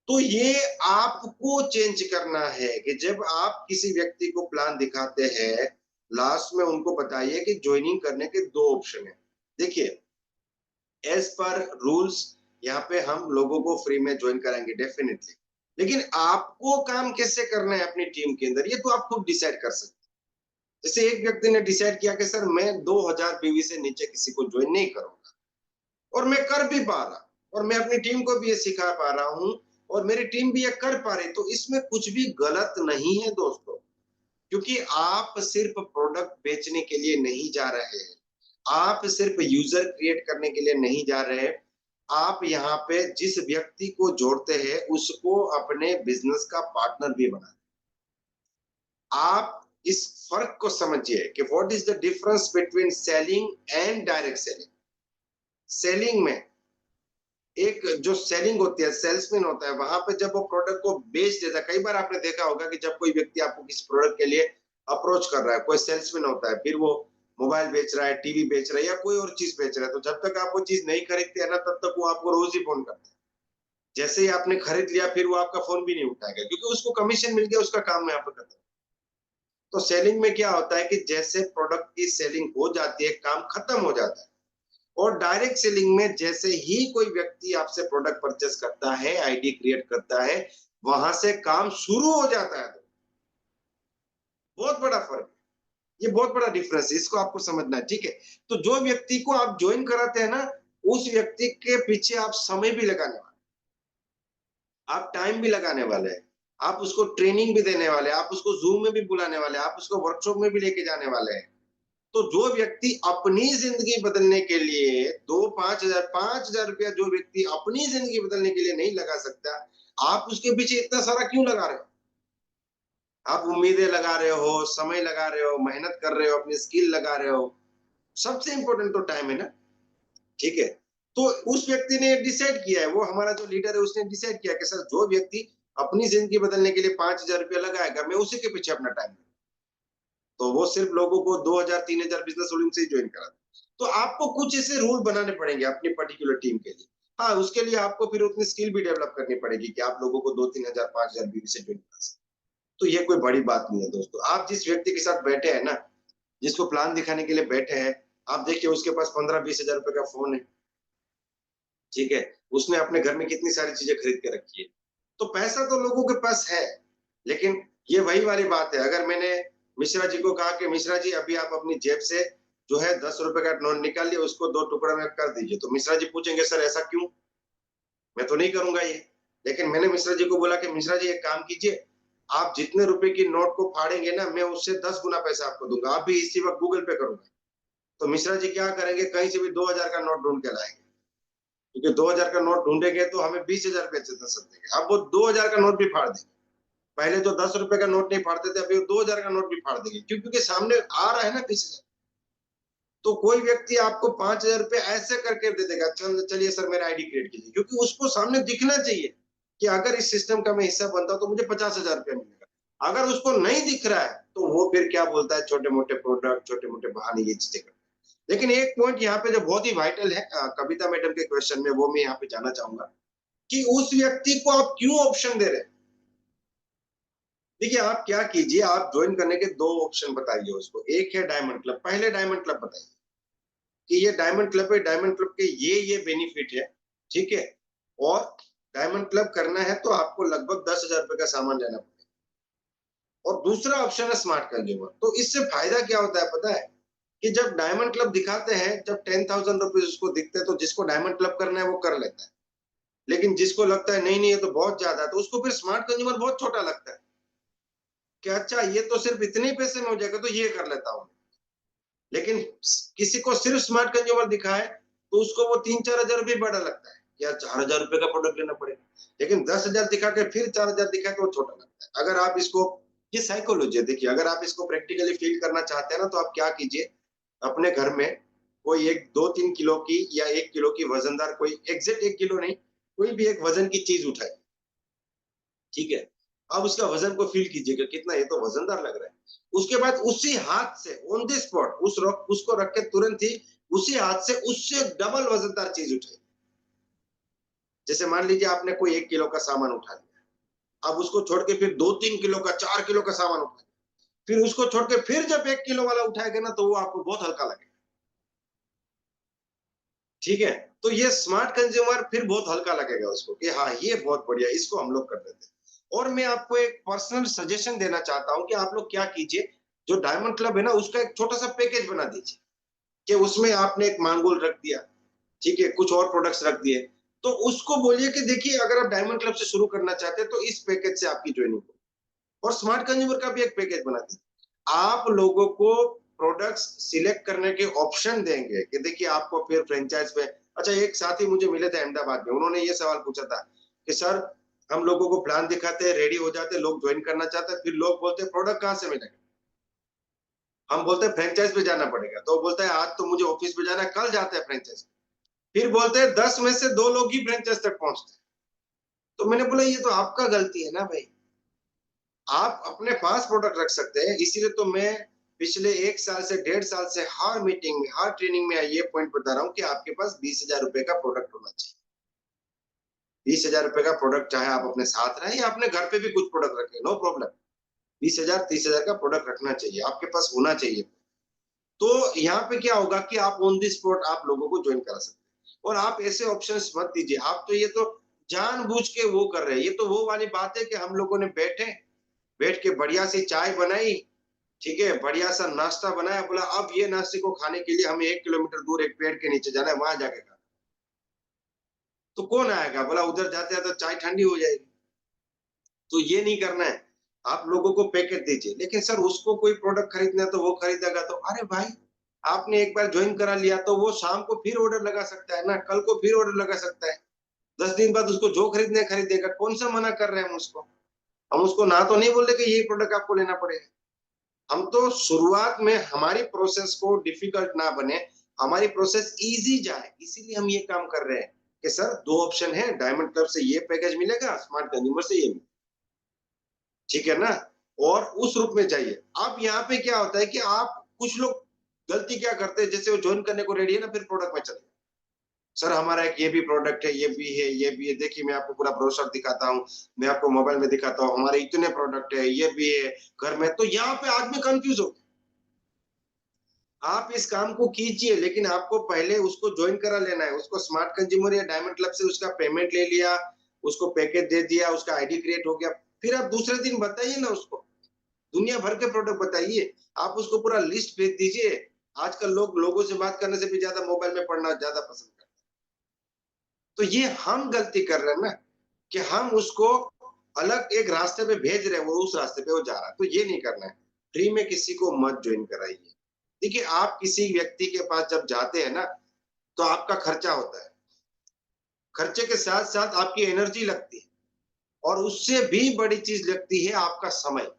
तो ये आपको चेंज करना है कि जब आप किसी व्यक्ति को प्लान दिखाते हैं, लास्ट में उनको बताइए कि ज्वाइनिंग करने के 2 ऑप्शन है। देखिए, एज पर रूल्स यहाँ पे हम लोगों को फ्री में ज्वाइन कराएंगे डेफिनेटली, लेकिन आपको काम कैसे करना है अपनी टीम के अंदर, ये तो आप खुद डिसाइड कर सकते हैं। जैसे एक व्यक्ति ने डिसाइड किया कि सर मैं 2000 बीवी से नीचे किसी को ज्वाइन नहीं करूंगा, और मैं कर भी पा रहा, और मैं अपनी टीम को भी ये सिखा पा रहा हूं, और मेरी टीम भी ये कर पा रही, तो इसमें कुछ भी गलत नहीं है दोस्तों, क्योंकि आप सिर्फ प्रोडक्ट बेचने के लिए नहीं जा रहे हैं, आप सिर्फ यूजर क्रिएट करने के लिए नहीं जा रहे हैं, आप यहाँ पे जिस व्यक्ति को जोड़ते हैं उसको अपने बिजनेस का पार्टनर भी बना। आप इस फर्क को समझिए कि what is the difference between selling and direct selling. Selling में एक जो सेलिंग होती है, सेल्समैन होता है, वहां पे जब वो प्रोडक्ट को बेच देता है, कई बार आपने देखा होगा कि जब कोई व्यक्ति आपको किसी प्रोडक्ट के लिए अप्रोच कर रहा है, कोई सेल्समैन होता है, फिर वो मोबाइल बेच रहा है, टीवी बेच रहा है, या कोई और चीज बेच रहा है, तो जब तक आप वो चीज नहीं खरीदते हैं ना, तब तक वो आपको रोज ही फोन करता है। जैसे ही आपने खरीद लिया, फिर वो आपका फोन भी नहीं उठाएगा, क्योंकि उसको कमीशन मिल गया, उसका काम यहाँ पे खत्म। तो सेलिंग में क्या होता है कि जैसे प्रोडक्ट की सेलिंग हो जाती है, काम खत्म हो जाता है। और डायरेक्ट सेलिंग में जैसे ही कोई व्यक्ति आपसे प्रोडक्ट परचेस करता है, आईडी क्रिएट करता है, वहां से काम शुरू हो जाता है। बहुत बड़ा फर्क है, ये बहुत बड़ा डिफरेंस है, इसको आपको समझना है, ठीक है। तो जो व्यक्ति को आप ज्वाइन कराते हैं ना, उस व्यक्ति के पीछे आप समय भी लगाने वाले, आप टाइम भी लगाने वाले हैं, आप उसको ट्रेनिंग भी देने वाले हैं, आप उसको जूम में भी बुलाने वाले हैं, आप उसको वर्कशॉप में भी लेके जाने वाले हैं। तो जो व्यक्ति अपनी जिंदगी बदलने के लिए 2-5 हजार रुपया जो व्यक्ति अपनी जिंदगी बदलने के लिए नहीं लगा सकता, आप उसके पीछे इतना सारा क्यों लगा रहे हो। आप उम्मीदें लगा रहे हो, समय लगा रहे हो, मेहनत कर रहे हो, अपनी स्किल लगा रहे हो, सबसे इंपॉर्टेंट तो टाइम है ना, ठीक है। तो उस व्यक्ति ने डिसाइड किया है, वो हमारा जो लीडर है उसने डिसाइड किया कि सर जो व्यक्ति अपनी जिंदगी बदलने के लिए 5000 रुपया लगाएगा, मैं उसी के पीछे अपना टाइम, तो वो सिर्फ लोगों को 2000-3000 बिजनेस रूलिंग से ही ज्वाइन करा। तो आपको कुछ ऐसे रूल बनाने पड़ेंगे अपनी पर्टिकुलर टीम के लिए। हाँ, उसके लिए आपको फिर उतनी स्किल भी डेवलप करनी पड़ेगी कि आप लोगों को 2-3000-5000 बीवी से ज्वाइन करा सकते। तो ये कोई बड़ी बात नहीं है दोस्तों। आप जिस व्यक्ति के साथ बैठे हैं ना, जिसको प्लान दिखाने के लिए बैठे हैं, आप देखिए उसके पास 15-20 हजार रुपए का फोन है, ठीक है। उसने अपने घर में कितनी सारी चीजें खरीद के रखी है। तो पैसा तो लोगों के पास है, लेकिन ये वही वाली बात है। अगर मैंने मिश्रा जी को कहा कि मिश्रा जी अभी आप अपनी जेब से जो है 10 रुपए का नोट निकालिए, उसको 2 टुकड़ा में कर दीजिए, तो मिश्रा जी पूछेंगे सर ऐसा क्यों, मैं तो नहीं करूंगा ये। लेकिन मैंने मिश्रा जी को बोला कि मिश्रा जी एक काम कीजिए, आप जितने रुपए की नोट को फाड़ेंगे ना, मैं उससे 10 गुना पैसा आपको दूंगा, आप भी इसी वक्त गूगल पे करूंगा। तो मिश्रा जी क्या करेंगे, कहीं से भी 2000 का नोट ढूंढ के लाएंगे, क्योंकि 2000 का नोट ढूंढेंगे तो हमें 20 हजार बेच देंगे। अब वो 2000 का नोट भी फाड़ देंगे, पहले जो 10 रुपए का नोट नहीं फाड़ते थे, अभी 2000 का नोट भी फाड़ देंगे, क्योंकि सामने आ रहा है ना 20,000। तो कोई व्यक्ति आपको 5000 रुपए ऐसे करके दे देगा, चलिए सर मेरा आईडी क्रिएट कीजिए, क्योंकि उसको सामने दिखना चाहिए कि अगर इस सिस्टम का मैं हिस्सा बनता हूं तो मुझे 50,000 रुपया मिलेगा। अगर उसको नहीं दिख रहा है तो वो फिर क्या बोलता है, छोटे मोटे प्रोडक्ट, छोटे मोटे बहाने, ये चीजें करता है। लेकिन एक पॉइंट यहाँ पे जो बहुत ही वाइटल है, कविता मैडम के क्वेश्चन में, वो मैं यहाँ पे जानना चाहूंगा कि उस व्यक्ति को आप क्यों ऑप्शन दे रहे हैं। देखिए आप क्या कीजिए, आप ज्वाइन करने के 2 ऑप्शन बताइए उसको। एक है डायमंड क्लब, पहले डायमंड क्लब बताइए कि ये डायमंड क्लब है, डायमंड क्लब के ये बेनिफिट है, ठीक है। और डायमंड क्लब करना है तो आपको लगभग 10,000 रुपए का सामान लेना पड़ेगा। और दूसरा ऑप्शन है स्मार्ट कंज्यूमर। तो इससे फायदा क्या होता है पता है, कि जब डायमंड क्लब दिखाते हैं, जब 10,000 रुपीज उसको दिखते हैं, तो जिसको डायमंड क्लब करना है वो कर लेता है। लेकिन जिसको लगता है नहीं नहीं ये तो बहुत ज्यादा है, तो उसको फिर स्मार्ट कंज्यूमर बहुत छोटा लगता है कि अच्छा ये तो सिर्फ इतने ही पैसे में हो जाएगा, तो ये कर लेता हूं। लेकिन किसी को सिर्फ स्मार्ट कंज्यूमर दिखाए तो उसको वो 3-4 हजार रुपये बड़ा लगता है, यार 4,000 रुपए का प्रोडक्ट लेना पड़ेगा। लेकिन 10,000 दिखा के फिर 4,000 दिखाए तो वो छोटा लगता है। अगर आप इसको, ये साइकोलॉजी है, देखिए अगर आप इसको प्रैक्टिकली फील करना चाहते हैं ना, तो आप क्या कीजिए, अपने घर में कोई एक 2-3 किलो की या 1 किलो की वजनदार, कोई एग्जैक्ट 1 किलो नहीं, कोई भी एक वजन की चीज उठाए, ठीक है। अब उसका वजन को फील कीजिएगा, कितना ये तो वजनदार लग रहा है। उसके बाद उसी हाथ से ऑन द स्पॉट उसको रख के तुरंत ही उसी हाथ से उससे डबल वजनदार चीज उठाई। जैसे मान लीजिए आपने कोई 1 किलो का सामान उठा लिया, अब उसको छोड़ के फिर 2-3 किलो का, 4 किलो का सामान उठा, फिर उसको छोड़ के फिर जब 1 किलो वाला उठाएगा ना, तो वो आपको बहुत हल्का लगेगा, ठीक है। तो ये स्मार्ट कंज्यूमर फिर बहुत हल्का लगेगा उसको कि हाँ ये बहुत बढ़िया, इसको हम लोग कर देते हैं। और मैं आपको एक पर्सनल सजेशन देना चाहता हूं कि आप लोग क्या कीजिए, जो डायमंड क्लब है ना, उसका एक छोटा सा पैकेज बना दीजिए कि उसमें आपने एक मांगोल रख दिया, ठीक है, कुछ और प्रोडक्ट्स रख दिए। तो उसको बोलिए कि देखिए अगर आप डायमंड क्लब से शुरू करना चाहते हैं तो इस पैकेज से आपकी ज्वाइनिंग हो। और स्मार्ट कंज्यूमर का भी एक पैकेज बना दीजिए। आप लोगों को प्रोडक्ट्स सिलेक्ट करने के ऑप्शन देंगे कि देखिए आपको फिर फ्रेंचाइज पे। अच्छा, एक साथी मुझे मिले थे अहमदाबाद में, उन्होंने ये सवाल पूछा था कि सर हम लोगों को प्लान दिखाते हैं, रेडी हो जाते हैं, लोग ज्वाइन करना चाहते हैं, फिर लोग बोलते हैं प्रोडक्ट कहाँ से मिलेगा। हम बोलते हैं फ्रेंचाइज पे जाना पड़ेगा, तो बोलता है आज तो मुझे ऑफिस पे जाना है, कल जाते हैं फ्रेंचाइज। फिर बोलते हैं 10 में से 2 लोग ही फ्रेंचाइज तक पहुंचते हैं। तो मैंने बोला ये तो आपका गलती है ना भाई, आप अपने पास प्रोडक्ट रख सकते हैं। इसीलिए तो मैं पिछले 1 साल से 1.5 साल से हर मीटिंग में, हर ट्रेनिंग में ये पॉइंट बता रहा हूँ कि आपके पास 20,000 रुपए का प्रोडक्ट होना चाहिए। 20,000 रुपए का प्रोडक्ट, चाहे आप अपने साथ रहे या अपने घर पे भी कुछ प्रोडक्ट रखें, नो प्रॉब्लम। 20,000 30,000 का प्रोडक्ट रखना चाहिए, आपके पास होना चाहिए। तो यहाँ पे क्या होगा कि आप ऑन दी स्पॉट आप लोगों को ज्वाइन करा सकते हैं। और आप ऐसे ऑप्शंस मत दीजिए, आप तो ये तो जानबूझ के वो कर रहे हैं। ये तो वो वाली बात है कि हम लोगों ने बैठ के बढ़िया सी चाय बनाई, ठीक है, बढ़िया सा नाश्ता बनाया, बोला अब ये नाश्ते को खाने के लिए हमें 1 किलोमीटर दूर एक पेड़ के नीचे जाना है, वहां जाके खाना। तो कौन आएगा, बोला उधर जाते हैं तो चाय ठंडी हो जाएगी। तो ये नहीं करना है, आप लोगों को पैकेट दीजिए। लेकिन सर उसको कोई प्रोडक्ट खरीदना है तो वो खरीदेगा, तो अरे भाई आपने एक बार ज्वाइन करा लिया तो वो शाम को फिर ऑर्डर लगा सकता है ना, कल को फिर ऑर्डर लगा सकता है, 10 दिन बाद उसको जो खरीदना है खरीदेगा। कौन सा मना कर रहे हैं हम उसको, हम उसको ना तो नहीं बोल रहे कि ये प्रोडक्ट आपको लेना पड़ेगा। हम तो शुरुआत में हमारी प्रोसेस को डिफिकल्ट ना बने, हमारी प्रोसेस इजी जाए, इसीलिए हम ये काम कर रहे हैं कि सर 2 ऑप्शन है, डायमंड क्लब से ये पैकेज मिलेगा, स्मार्ट कंज्यूमर से ये, ठीक है ना। और उस रूप में जाइए। अब यहाँ पे क्या होता है कि आप, कुछ लोग गलती क्या करते हैं, जैसे वो ज्वाइन करने को रेडी है ना, फिर प्रोडक्ट में चले, सर हमारा एक ये भी प्रोडक्ट है, ये भी है, ये भी है, देखिए मैं आपको पूरा ब्रोशर दिखाता हूँ, मैं आपको मोबाइल में दिखाता हूँ, हमारे इतने प्रोडक्ट है, ये भी है घर में। तो यहाँ पे आदमी कंफ्यूज हो। आप इस काम को कीजिए, लेकिन आपको पहले उसको ज्वाइन करा लेना है, उसको स्मार्ट कंज्यूमर या डायमंड क्लब से उसका पेमेंट ले लिया, उसको पैकेज दे दिया, उसका आईडी क्रिएट हो गया, फिर आप दूसरे दिन बताइए ना उसको, दुनिया भर के प्रोडक्ट बताइए, आप उसको पूरा लिस्ट भेज दीजिए। आजकल लोग लोगों से बात करने से भी ज्यादा मोबाइल में पढ़ना ज्यादा पसंद करते हैं। तो ये हम गलती कर रहे हैं ना, कि हम उसको अलग एक रास्ते पे भेज रहे हैं, वो उस रास्ते पे वो जा रहा है। तो ये नहीं करना है, फ्री में किसी को मत ज्वाइन कराइए। देखिए आप किसी व्यक्ति के पास जब जाते हैं ना, तो आपका खर्चा होता है, खर्चे के साथ साथ आपकी एनर्जी लगती है, और उससे भी बड़ी चीज लगती है आपका समय।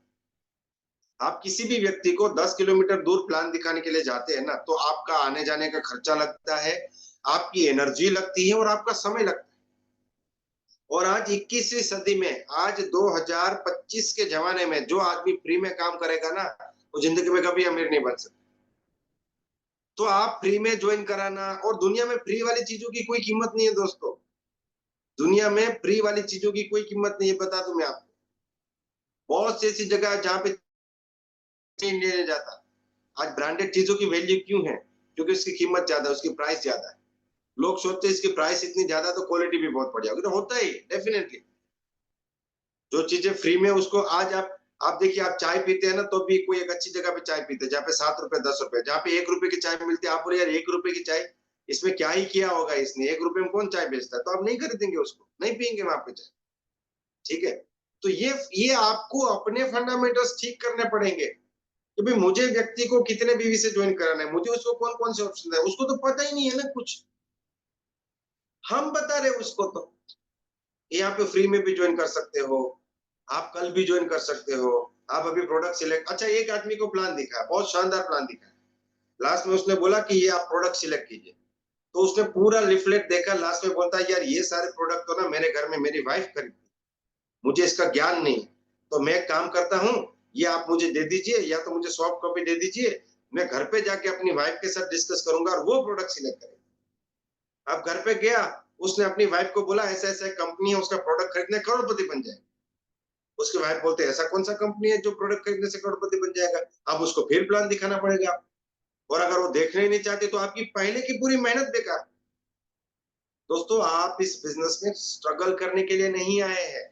आप किसी भी व्यक्ति को 10 किलोमीटर दूर प्लान दिखाने के लिए जाते हैं ना, तो आपका आने जाने का खर्चा लगता है, आपकी एनर्जी लगती है और आपका समय लगता है। और आज 21वीं सदी में, आज 2025 के जमाने में जो आदमी फ्री में काम करेगा ना, वो जिंदगी में कभी अमीर नहीं बन सकता। तो आप फ्री में ज्वाइन कराना, और दुनिया में फ्री वाली चीजों की कोई कीमत नहीं है दोस्तों। दुनिया में फ्री वाली चीजों की कोई कीमत नहीं है, बता दूं मैं आपको। बहुत सी ऐसी जगह है जहां पे नहीं लिया जाता। आज ब्रांडेड चीजों की वैल्यू क्यों है? क्योंकि उसकी कीमत ज्यादा है, उसकी प्राइस ज्यादा है। लोग सोचते हैं इसकी प्राइस इतनी ज्यादा तो क्वालिटी भी बहुत बढ़िया होगी, तो होता ही डेफिनेटली। जो चीजें फ्री में, उसको आज आप देखिए, आप चाय पीते हैं ना, तो भी कोई एक अच्छी जगह पे चाय पीते हैं जहाँ पे 7 रुपए 10 रुपए, जहाँ पे 1 रुपए की चाय मिलती है, आप बोले यार 1 रुपए की चाय, इसमें क्या ही किया होगा इसने, 1 रुपए में कौन चाय बेचता है? तो आप नहीं खरीदेंगे उसको, नहीं पियेंगे वहां पे चाय। ठीक है? तो ये आपको अपने फंडामेंटल्स ठीक करने पड़ेंगे कि भाई मुझे व्यक्ति को कितने बीवी से ज्वाइन कराना है, मुझे उसको कौन कौन से ऑप्शन है, उसको तो पता ही नहीं है ना कुछ। हम बता रहे उसको, तो यहाँ पे फ्री में भी ज्वाइन कर सकते हो, आप कल भी ज्वाइन कर सकते हो, आप अभी प्रोडक्ट सिलेक्ट। अच्छा, एक आदमी को प्लान दिखा, बहुत शानदार प्लान दिखा, लास्ट में उसने बोला कि ये आप प्रोडक्ट सिलेक्ट कीजिए, तो उसने पूरा लिफलेट देखा, लास्ट में बोलता है यार ये सारे प्रोडक्ट तो ना मेरे घर में मेरी वाइफ खरीदती, मुझे इसका ज्ञान नहीं, तो मैं एक काम करता हूँ, ये आप मुझे दे दीजिए, या तो मुझे सॉफ्ट कॉपी दे दीजिए, मैं घर पे जाके अपनी वाइफ के साथ डिस्कस करूंगा और वो प्रोडक्ट सिलेक्ट करेंगे। अब घर पे गया, उसने अपनी वाइफ को बोला ऐसा ऐसा कंपनी है, उसका प्रोडक्ट खरीदने करोड़पति बन जाए। उसके वाइफ बोलते हैं ऐसा कौन सा कंपनी है जो प्रोडक्ट खरीदने से करोड़पति बन जाएगा? अब उसको फिर प्लान दिखाना पड़ेगा, और अगर वो देखने ही नहीं चाहते तो आपकी पहले की पूरी मेहनत बेकार। दोस्तों, आप इस बिजनेस में स्ट्रगल करने के लिए नहीं आए हैं,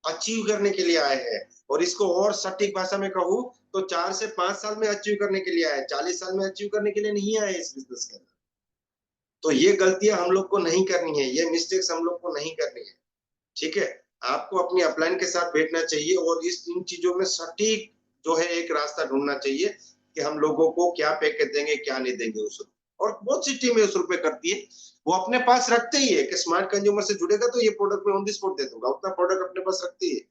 अचीव करने के लिए आए हैं। और इसको और सटीक भाषा में कहूं तो 4 से 5 साल में अचीव करने के लिए आए, 40 साल में अचीव करने के लिए नहीं आए इस बिजनेस के अंदर। तो ये गलतियां हम लोग को नहीं करनी है, ये मिस्टेक्स हम लोग को नहीं करनी है। ठीक है? आपको अपनी अपलाइन के साथ बैठना चाहिए और इस इन चीजों में सटीक जो है एक रास्ता ढूंढना चाहिए कि हम लोगों को क्या पैकेज देंगे, क्या नहीं देंगे उस रुपए। और बहुत सी टीमें उस रुपए करती है, वो अपने पास रखते ही है कि स्मार्ट कंज्यूमर से जुड़ेगा तो ये प्रोडक्ट मैं ऑन द स्पॉट दे दूंगा, उतना प्रोडक्ट अपने पास रखती है।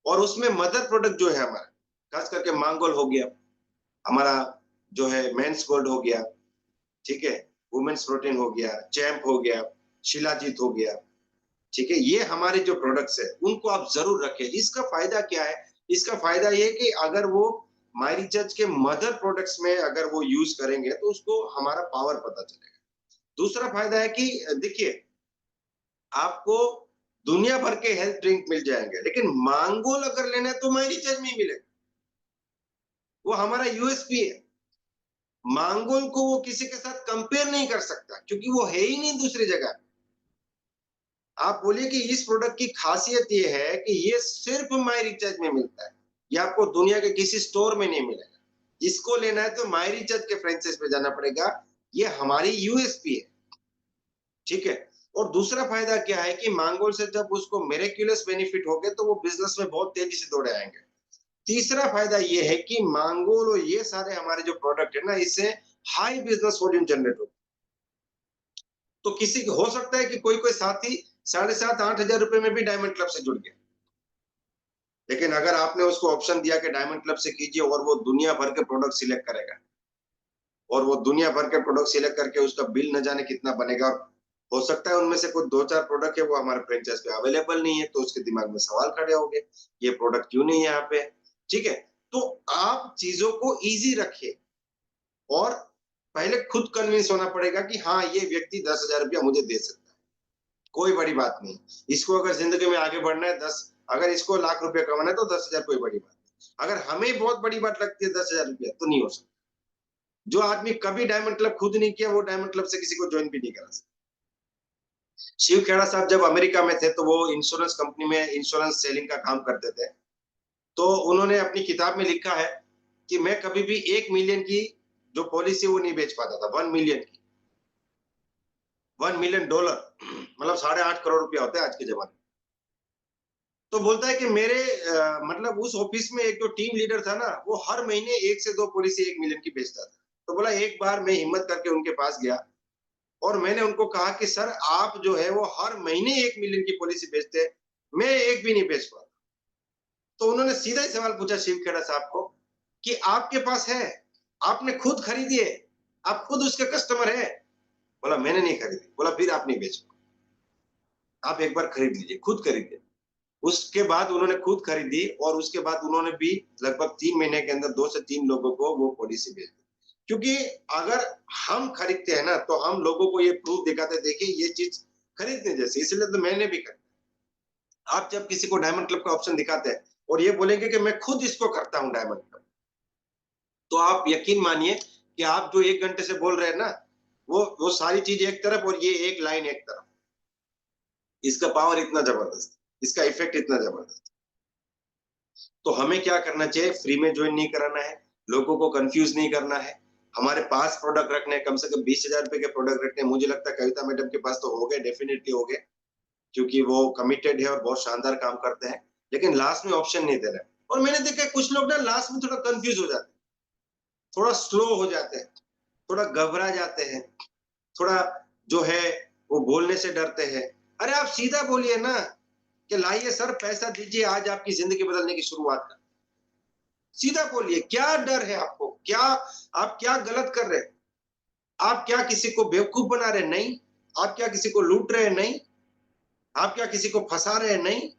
और उसमें मदर प्रोडक्ट जो है हमारा, खास करके मांगोल हो गया, हमारा जो है मेंस गोल्ड हो गया, ठीक है, वुमेन्स प्रोटीन हो गया, चैंप हो गया, शिलाजीत हो गया, ठीक है, ये हमारे जो प्रोडक्ट्स है उनको आप जरूर रखें। इसका फायदा क्या है? इसका फायदा ये है कि अगर वो मायरिचर्ज के मदर प्रोडक्ट्स में अगर वो यूज करेंगे तो उसको हमारा पावर पता चलेगा। दूसरा फायदा है कि देखिए, आपको दुनिया भर के हेल्थ ड्रिंक मिल जाएंगे, लेकिन मांगोल अगर लेना है तो मायरिचर्ज में ही मिलेगा। वो हमारा यूएसपी है। मांगोल को वो किसी के साथ कंपेयर नहीं कर सकता क्योंकि वो है ही नहीं दूसरी जगह। आप बोलिए कि इस प्रोडक्ट की खासियत ये है कि ये सिर्फ माई रिचार्ज में मिलता है, ये आपको दुनिया के किसी स्टोर में नहीं मिलेगा। इसको लेना है तो माई रिचार्ज के फ्रेंचाइज पे जाना पड़ेगा, ये हमारी यूएसपी है। ठीक है? और दूसरा फायदा क्या है कि मांगोल से जब उसको मेरेक्युलस बेनिफिट हो गए तो वो बिजनेस में बहुत तेजी से दौड़े आएंगे। तीसरा फायदा ये है कि मांगोल और ये सारे हमारे जो प्रोडक्ट है ना, इससे हाई बिजनेस वॉल्यूम जनरेट होता है। तो किसी हो सकता है कि कोई कोई साथी 7,500-8,000 रुपए में भी डायमंड क्लब से जुड़ गया, लेकिन अगर आपने उसको ऑप्शन दिया कि डायमंड क्लब से कीजिए और वो दुनिया भर के प्रोडक्ट सिलेक्ट करेगा, और वो दुनिया भर के प्रोडक्ट सिलेक्ट करके उसका बिल न जाने कितना बनेगा, और हो सकता है उनमें से कुछ 2-4 प्रोडक्ट है वो हमारे फ्रेंचाइज पे अवेलेबल नहीं है, तो उसके दिमाग में सवाल खड़े हो गए, ये प्रोडक्ट क्यों नहीं है यहाँ पे? ठीक है? तो आप चीजों को इजी रखिए और पहले खुद कन्विंस होना पड़ेगा कि हाँ, ये व्यक्ति 10,000 रुपया मुझे दे सकता है, कोई बड़ी बात नहीं। इसको अगर जिंदगी में आगे बढ़ना है, अगर इसको लाख रुपया कमाना है तो 10,000 कोई बड़ी बात नहीं। अगर हमें बहुत बड़ी बात लगती है 10,000 रुपया, तो नहीं हो सकता। जो आदमी कभी डायमंड क्लब खुद नहीं किया, वो डायमंड क्लब से किसी को ज्वाइन भी नहीं करा सकता। शिव खेड़ा साहब जब अमेरिका में थे तो वो इंश्योरेंस कंपनी में इंश्योरेंस सेलिंग का काम करते थे। तो उन्होंने अपनी किताब में लिखा है कि मैं कभी भी 1 मिलियन की जो पॉलिसी वो नहीं बेच पाता था, 1 मिलियन की, $1 मिलियन, मतलब 8.5 करोड़ रुपया होता है आज के जमाने में। तो बोलता है कि मेरे मतलब उस ऑफिस में एक जो टीम लीडर था ना, वो हर महीने 1 से 2 पॉलिसी 1 मिलियन की बेचता था। तो बोला एक बार मैं हिम्मत करके उनके पास गया और मैंने उनको कहा कि सर आप जो है वो हर महीने 1 मिलियन की पॉलिसी बेचते हैं, मैं एक भी नहीं बेच पाता। तो उन्होंने सीधा ही सवाल पूछा शिव खेड़ा साहब को कि आपके पास है, आपने खुद खरीदी है, आप खुद उसके कस्टमर है? बोला मैंने नहीं खरीदी। बोला फिर आप नहीं बेच पाओगे, आप एक बार खरीद लीजिए, खुद खरीदिए। उसके बाद उन्होंने खुद खरीदी और उसके बाद उन्होंने भी लगभग 3 महीने के अंदर 2 से 3 लोगों को वो पॉलिसी बेच दी। क्योंकि अगर हम खरीदते हैं ना तो हम लोगों को ये प्रूफ दिखाते हैं, देखिए ये चीज खरीदने जैसी, इसलिए तो मैंने भी खरीदा। आप जब किसी को डायमंड क्लब का ऑप्शन दिखाते हैं और ये बोलेंगे कि मैं खुद इसको करता हूं डायमंड क्लब, तो आप यकीन मानिए कि आप जो 1 घंटे से बोल रहे हैं ना, वो सारी चीज एक तरफ और ये एक लाइन एक तरफ। इसका पावर इतना जबरदस्त, इसका इफेक्ट इतना जबरदस्त। तो हमें क्या करना चाहिए? फ्री में ज्वाइन नहीं कराना है, लोगों को कंफ्यूज नहीं करना है। हमारे पास प्रोडक्ट रखने हैं, कम से कम 20,000 रुपए के प्रोडक्ट रखने हैं। मुझे लगता है कविता मैडम के पास तो हो गए, डेफिनेटली हो गए, क्योंकि वो कमिटेड है और बहुत शानदार काम करते हैं, लेकिन लास्ट में ऑप्शन नहीं दे रहे। और मैंने देखा कुछ लोग ना लास्ट में थोड़ा कंफ्यूज हो जाते हैं, थोड़ा स्लो हो जाते हैं, थोड़ा घबरा जाते हैं, थोड़ा जो है वो बोलने से डरते हैं। अरे आप सीधा बोलिए ना कि लाइए सर पैसा दीजिए, आज आपकी जिंदगी बदलने की शुरुआत कर। सीधा बोलिए, क्या डर है आपको? क्या आप क्या गलत कर रहे हैं? आप क्या किसी को बेवकूफ बना रहे हैं? नहीं। आप क्या किसी को लूट रहे हैं? नहीं। आप क्या किसी को फंसा रहे हैं? नहीं।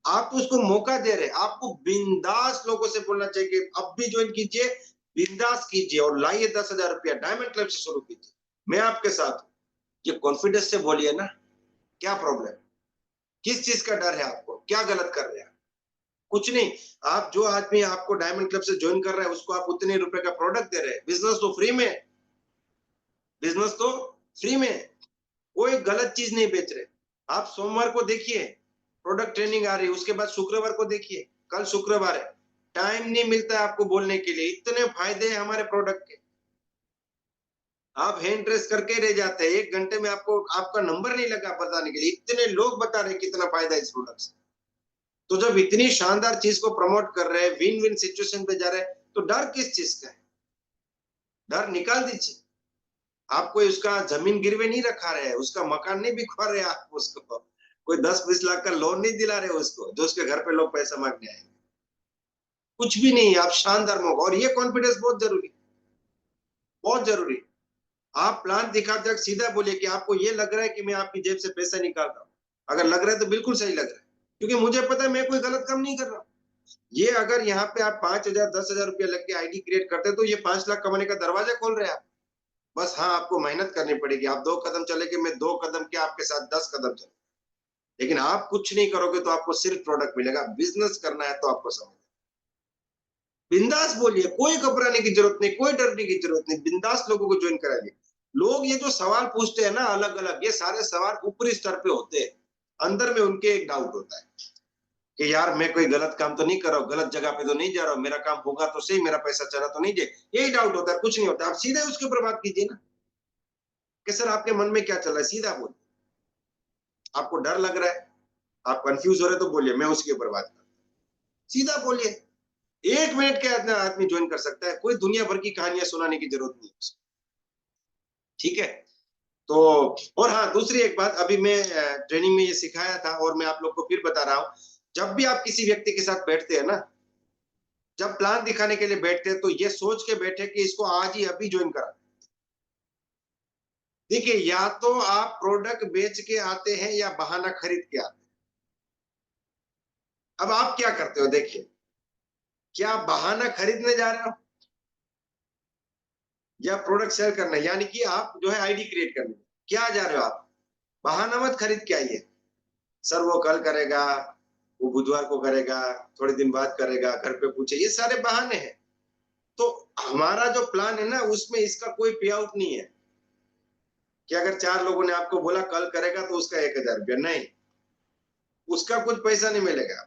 आप उसको मौका दे रहे हैं। आपको बिंदास लोगों से बोलना चाहिए कि अब भी ज्वाइन कीजिए, बिंदास कीजिए और लाइए 10,000 रुपया डायमंड क्लब से शुरू कीजिए, मैं आपके साथ हूं। ये कॉन्फिडेंस से बोलिए ना, क्या प्रॉब्लम? किस चीज का डर है आपको? क्या गलत कर रहे हैं? कुछ नहीं। आप जो आदमी आपको डायमंड क्लब से ज्वाइन कर रहा है उसको आप उतने रुपए का प्रोडक्ट दे रहे हैं। बिजनेस तो फ्री में, बिजनेस तो फ्री में, कोई गलत चीज नहीं बेच रहे। आप सोमवार को देखिए प्रोडक्ट ट्रेनिंग आ रही है, उसके बाद शुक्रवार को देखिए, कल शुक्रवार है। टाइम नहीं मिलता है आपको बोलने के लिए, इतने फायदे हैं हमारे प्रोडक्ट के। आप हैंड ट्रेस करके रह जाते हैं, 1 घंटे में आपको आपका नंबर नहीं लगा बताने के लिए, इतने लोग बता रहे कितना फायदा है इस प्रोडक्ट से। तो जब इतनी शानदार चीज को प्रमोट कर रहे हैं, विन विन सिचुएशन पे जा रहे हैं, तो डर किस चीज का है? डर निकाल दीजिए। आप कोई उसका जमीन गिरवे नहीं रखा रहे, उसका मकान नहीं बिकवा रहे आप उसको, कोई 10-20 लाख का लोन नहीं दिला रहे उसको, जो उसके घर पे लोग पैसा मांगने आएंगे। कुछ भी नहीं, आप शानदार मौका। और ये कॉन्फिडेंस बहुत जरूरी, बहुत जरूरी। आप प्लान दिखाते वक्त सीधा बोलिए कि आपको ये लग रहा है कि मैं आपकी जेब से पैसा निकालता हूँ। अगर लग रहा है तो बिल्कुल सही लग रहा है, क्योंकि मुझे पता है मैं कोई गलत काम नहीं कर रहा हूँ। ये अगर यहाँ पे आप 5,000 10,000 रुपया लग के आईडी क्रिएट करते हैं तो ये 5 लाख कमाने का दरवाजा खोल रहे हैं आप। बस हाँ, आपको मेहनत करनी पड़ेगी। आप 2 कदम चलेंगे, मैं 2 कदम के आपके साथ 10 कदम चलूंगा। लेकिन आप कुछ नहीं करोगे तो आपको सिर्फ प्रोडक्ट मिलेगा। बिजनेस करना है तो आपको समझ, बिंदास बोलिए, कोई घबराने की जरूरत नहीं, कोई डरने की जरूरत नहीं। बिंदास लोगों को ज्वाइन कराइए। लोग ये जो सवाल पूछते हैं ना अलग अलग, ये सारे सवाल ऊपरी स्तर पे होते हैं, अंदर में उनके एक डाउट होता है कि यार मैं कोई गलत काम तो नहीं कर रहा हूँ, गलत जगह पे तो नहीं जा रहा हूँ, मेरा काम होगा तो सही, मेरा पैसा चला तो नहीं जाए, यही डाउट होता है, कुछ नहीं होता। आप सीधे उसके ऊपर बात कीजिए ना कि सर आपके मन में क्या चल रहा है, सीधा बोलिए। आपको डर लग रहा है, आप कंफ्यूज हो रहे तो बोलिए, मैं उसके ऊपर बात करता हूँ। सीधा बोलिए। 1 मिनट के अंदर आदमी ज्वाइन कर सकता है, कोई दुनिया भर की कहानियां सुनाने की जरूरत नहीं है। ठीक है? तो और हाँ, दूसरी एक बात, अभी मैं ट्रेनिंग में ये सिखाया था और मैं आप लोग को फिर बता रहा हूँ। जब भी आप किसी व्यक्ति के साथ बैठते हैं ना, जब प्लान दिखाने के लिए बैठते हैं तो ये सोच के बैठे कि इसको आज ही अभी ज्वाइन करा। देखिए, या तो आप प्रोडक्ट बेच के आते हैं या बहाना खरीद के आते हैं। अब आप क्या करते हो देखिए, क्या बहाना खरीदने जा रहे हो या प्रोडक्ट सेल करना, यानी कि आप जो है आईडी क्रिएट करने क्या जा रहे हो आप? बहाना मत खरीद के आइए। सर वो कल करेगा, वो बुधवार को करेगा, थोड़े दिन बाद करेगा, घर पे पूछे, ये सारे बहाने हैं। तो हमारा जो प्लान है ना उसमें इसका कोई पे आउट नहीं है कि अगर 4 लोगों ने आपको बोला कल करेगा तो उसका 1,000 रुपया, नहीं, उसका कुछ पैसा नहीं मिलेगा।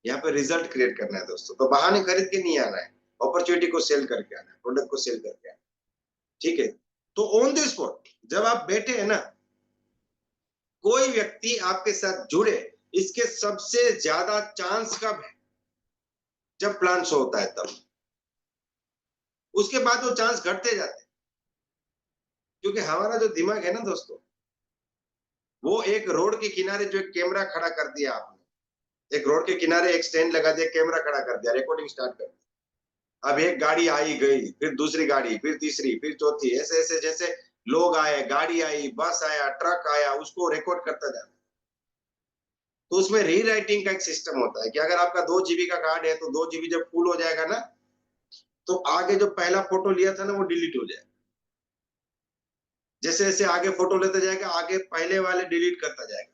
यहाँ पे रिजल्ट क्रिएट करना है दोस्तों। तो बहाने खरीद के नहीं आना है, अपॉर्चुनिटी को सेल करके आना है, प्रोडक्ट को सेल करके आना है। ठीक है? तो ऑन द स्पॉट जब आप बैठे हैं ना, कोई व्यक्ति आपके साथ जुड़े, इसके सबसे ज्यादा चांस कब है? जब प्लान शो होता है तब। उसके बाद वो चांस घटते जाते हैं। क्योंकि हमारा जो दिमाग है ना दोस्तों, वो एक रोड के किनारे जो एक कैमरा खड़ा कर दिया आपने, एक रोड के किनारे एक स्टैंड लगा दिया, कैमरा खड़ा कर दिया, रिकॉर्डिंग स्टार्ट कर दी। अब एक गाड़ी आई गई, फिर दूसरी गाड़ी, फिर तीसरी, फिर चौथी, ऐसे ऐसे जैसे लोग आए, गाड़ी आई, बस आया, ट्रक आया, उसको रिकॉर्ड करता जाना। तो उसमें रीराइटिंग का एक सिस्टम होता है कि अगर आपका 2 जीबी का कार्ड है तो 2 जीबी जब फुल हो जाएगा ना, तो आगे जो पहला फोटो लिया था ना वो डिलीट हो जाएगा। जैसे जैसे आगे फोटो लेता जाएगा, आगे पहले वाले डिलीट करता जाएगा।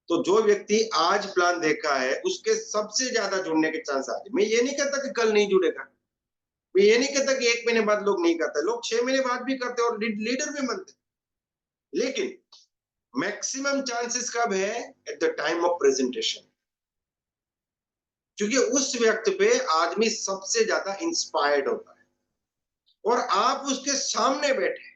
तो जो व्यक्ति आज प्लान देखा है, उसके सबसे ज्यादा जुड़ने के चांस आज। मैं ये नहीं कहता कि कल नहीं जुड़ेगा, मैं ये नहीं कहता कि 1 महीने बाद लोग नहीं करते, लोग 6 महीने बाद भी करते और लीडर भी बनते, लेकिन मैक्सिमम चांसेस कब है? At the time of presentation. क्योंकि उस व्यक्ति पे आदमी सबसे ज्यादा इंस्पायर्ड होता है और आप उसके सामने बैठे,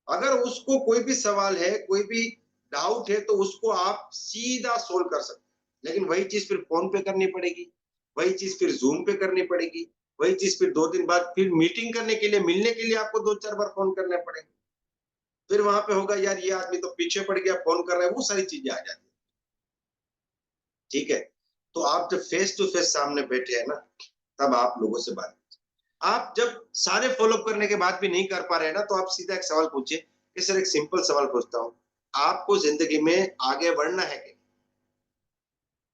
अगर उसको कोई भी सवाल है, कोई भी डाउट है, तो उसको आप सीधा सोल्व कर सकते हैं। लेकिन वही चीज फिर फोन पे करनी पड़ेगी, वही चीज फिर जूम पे करनी पड़ेगी, वही चीज फिर 2 दिन बाद फिर मीटिंग करने के लिए, मिलने के लिए आपको 2-4 बार फोन करने पड़ेंगे। फिर वहां पे होगा यार ये आदमी तो पीछे पड़ गया, फोन कर रहा है, वो सारी चीजें आ जाती है। ठीक है, तो आप जब फेस टू फेस सामने बैठे हैं ना, तब आप लोगों से बात, आप जब सारे फॉलोअप करने के बाद भी नहीं कर पा रहे हैं ना, तो आप सीधा एक सवाल पूछिए कि सर एक सिंपल सवाल पूछता हूँ, आपको जिंदगी में आगे बढ़ना है क्या?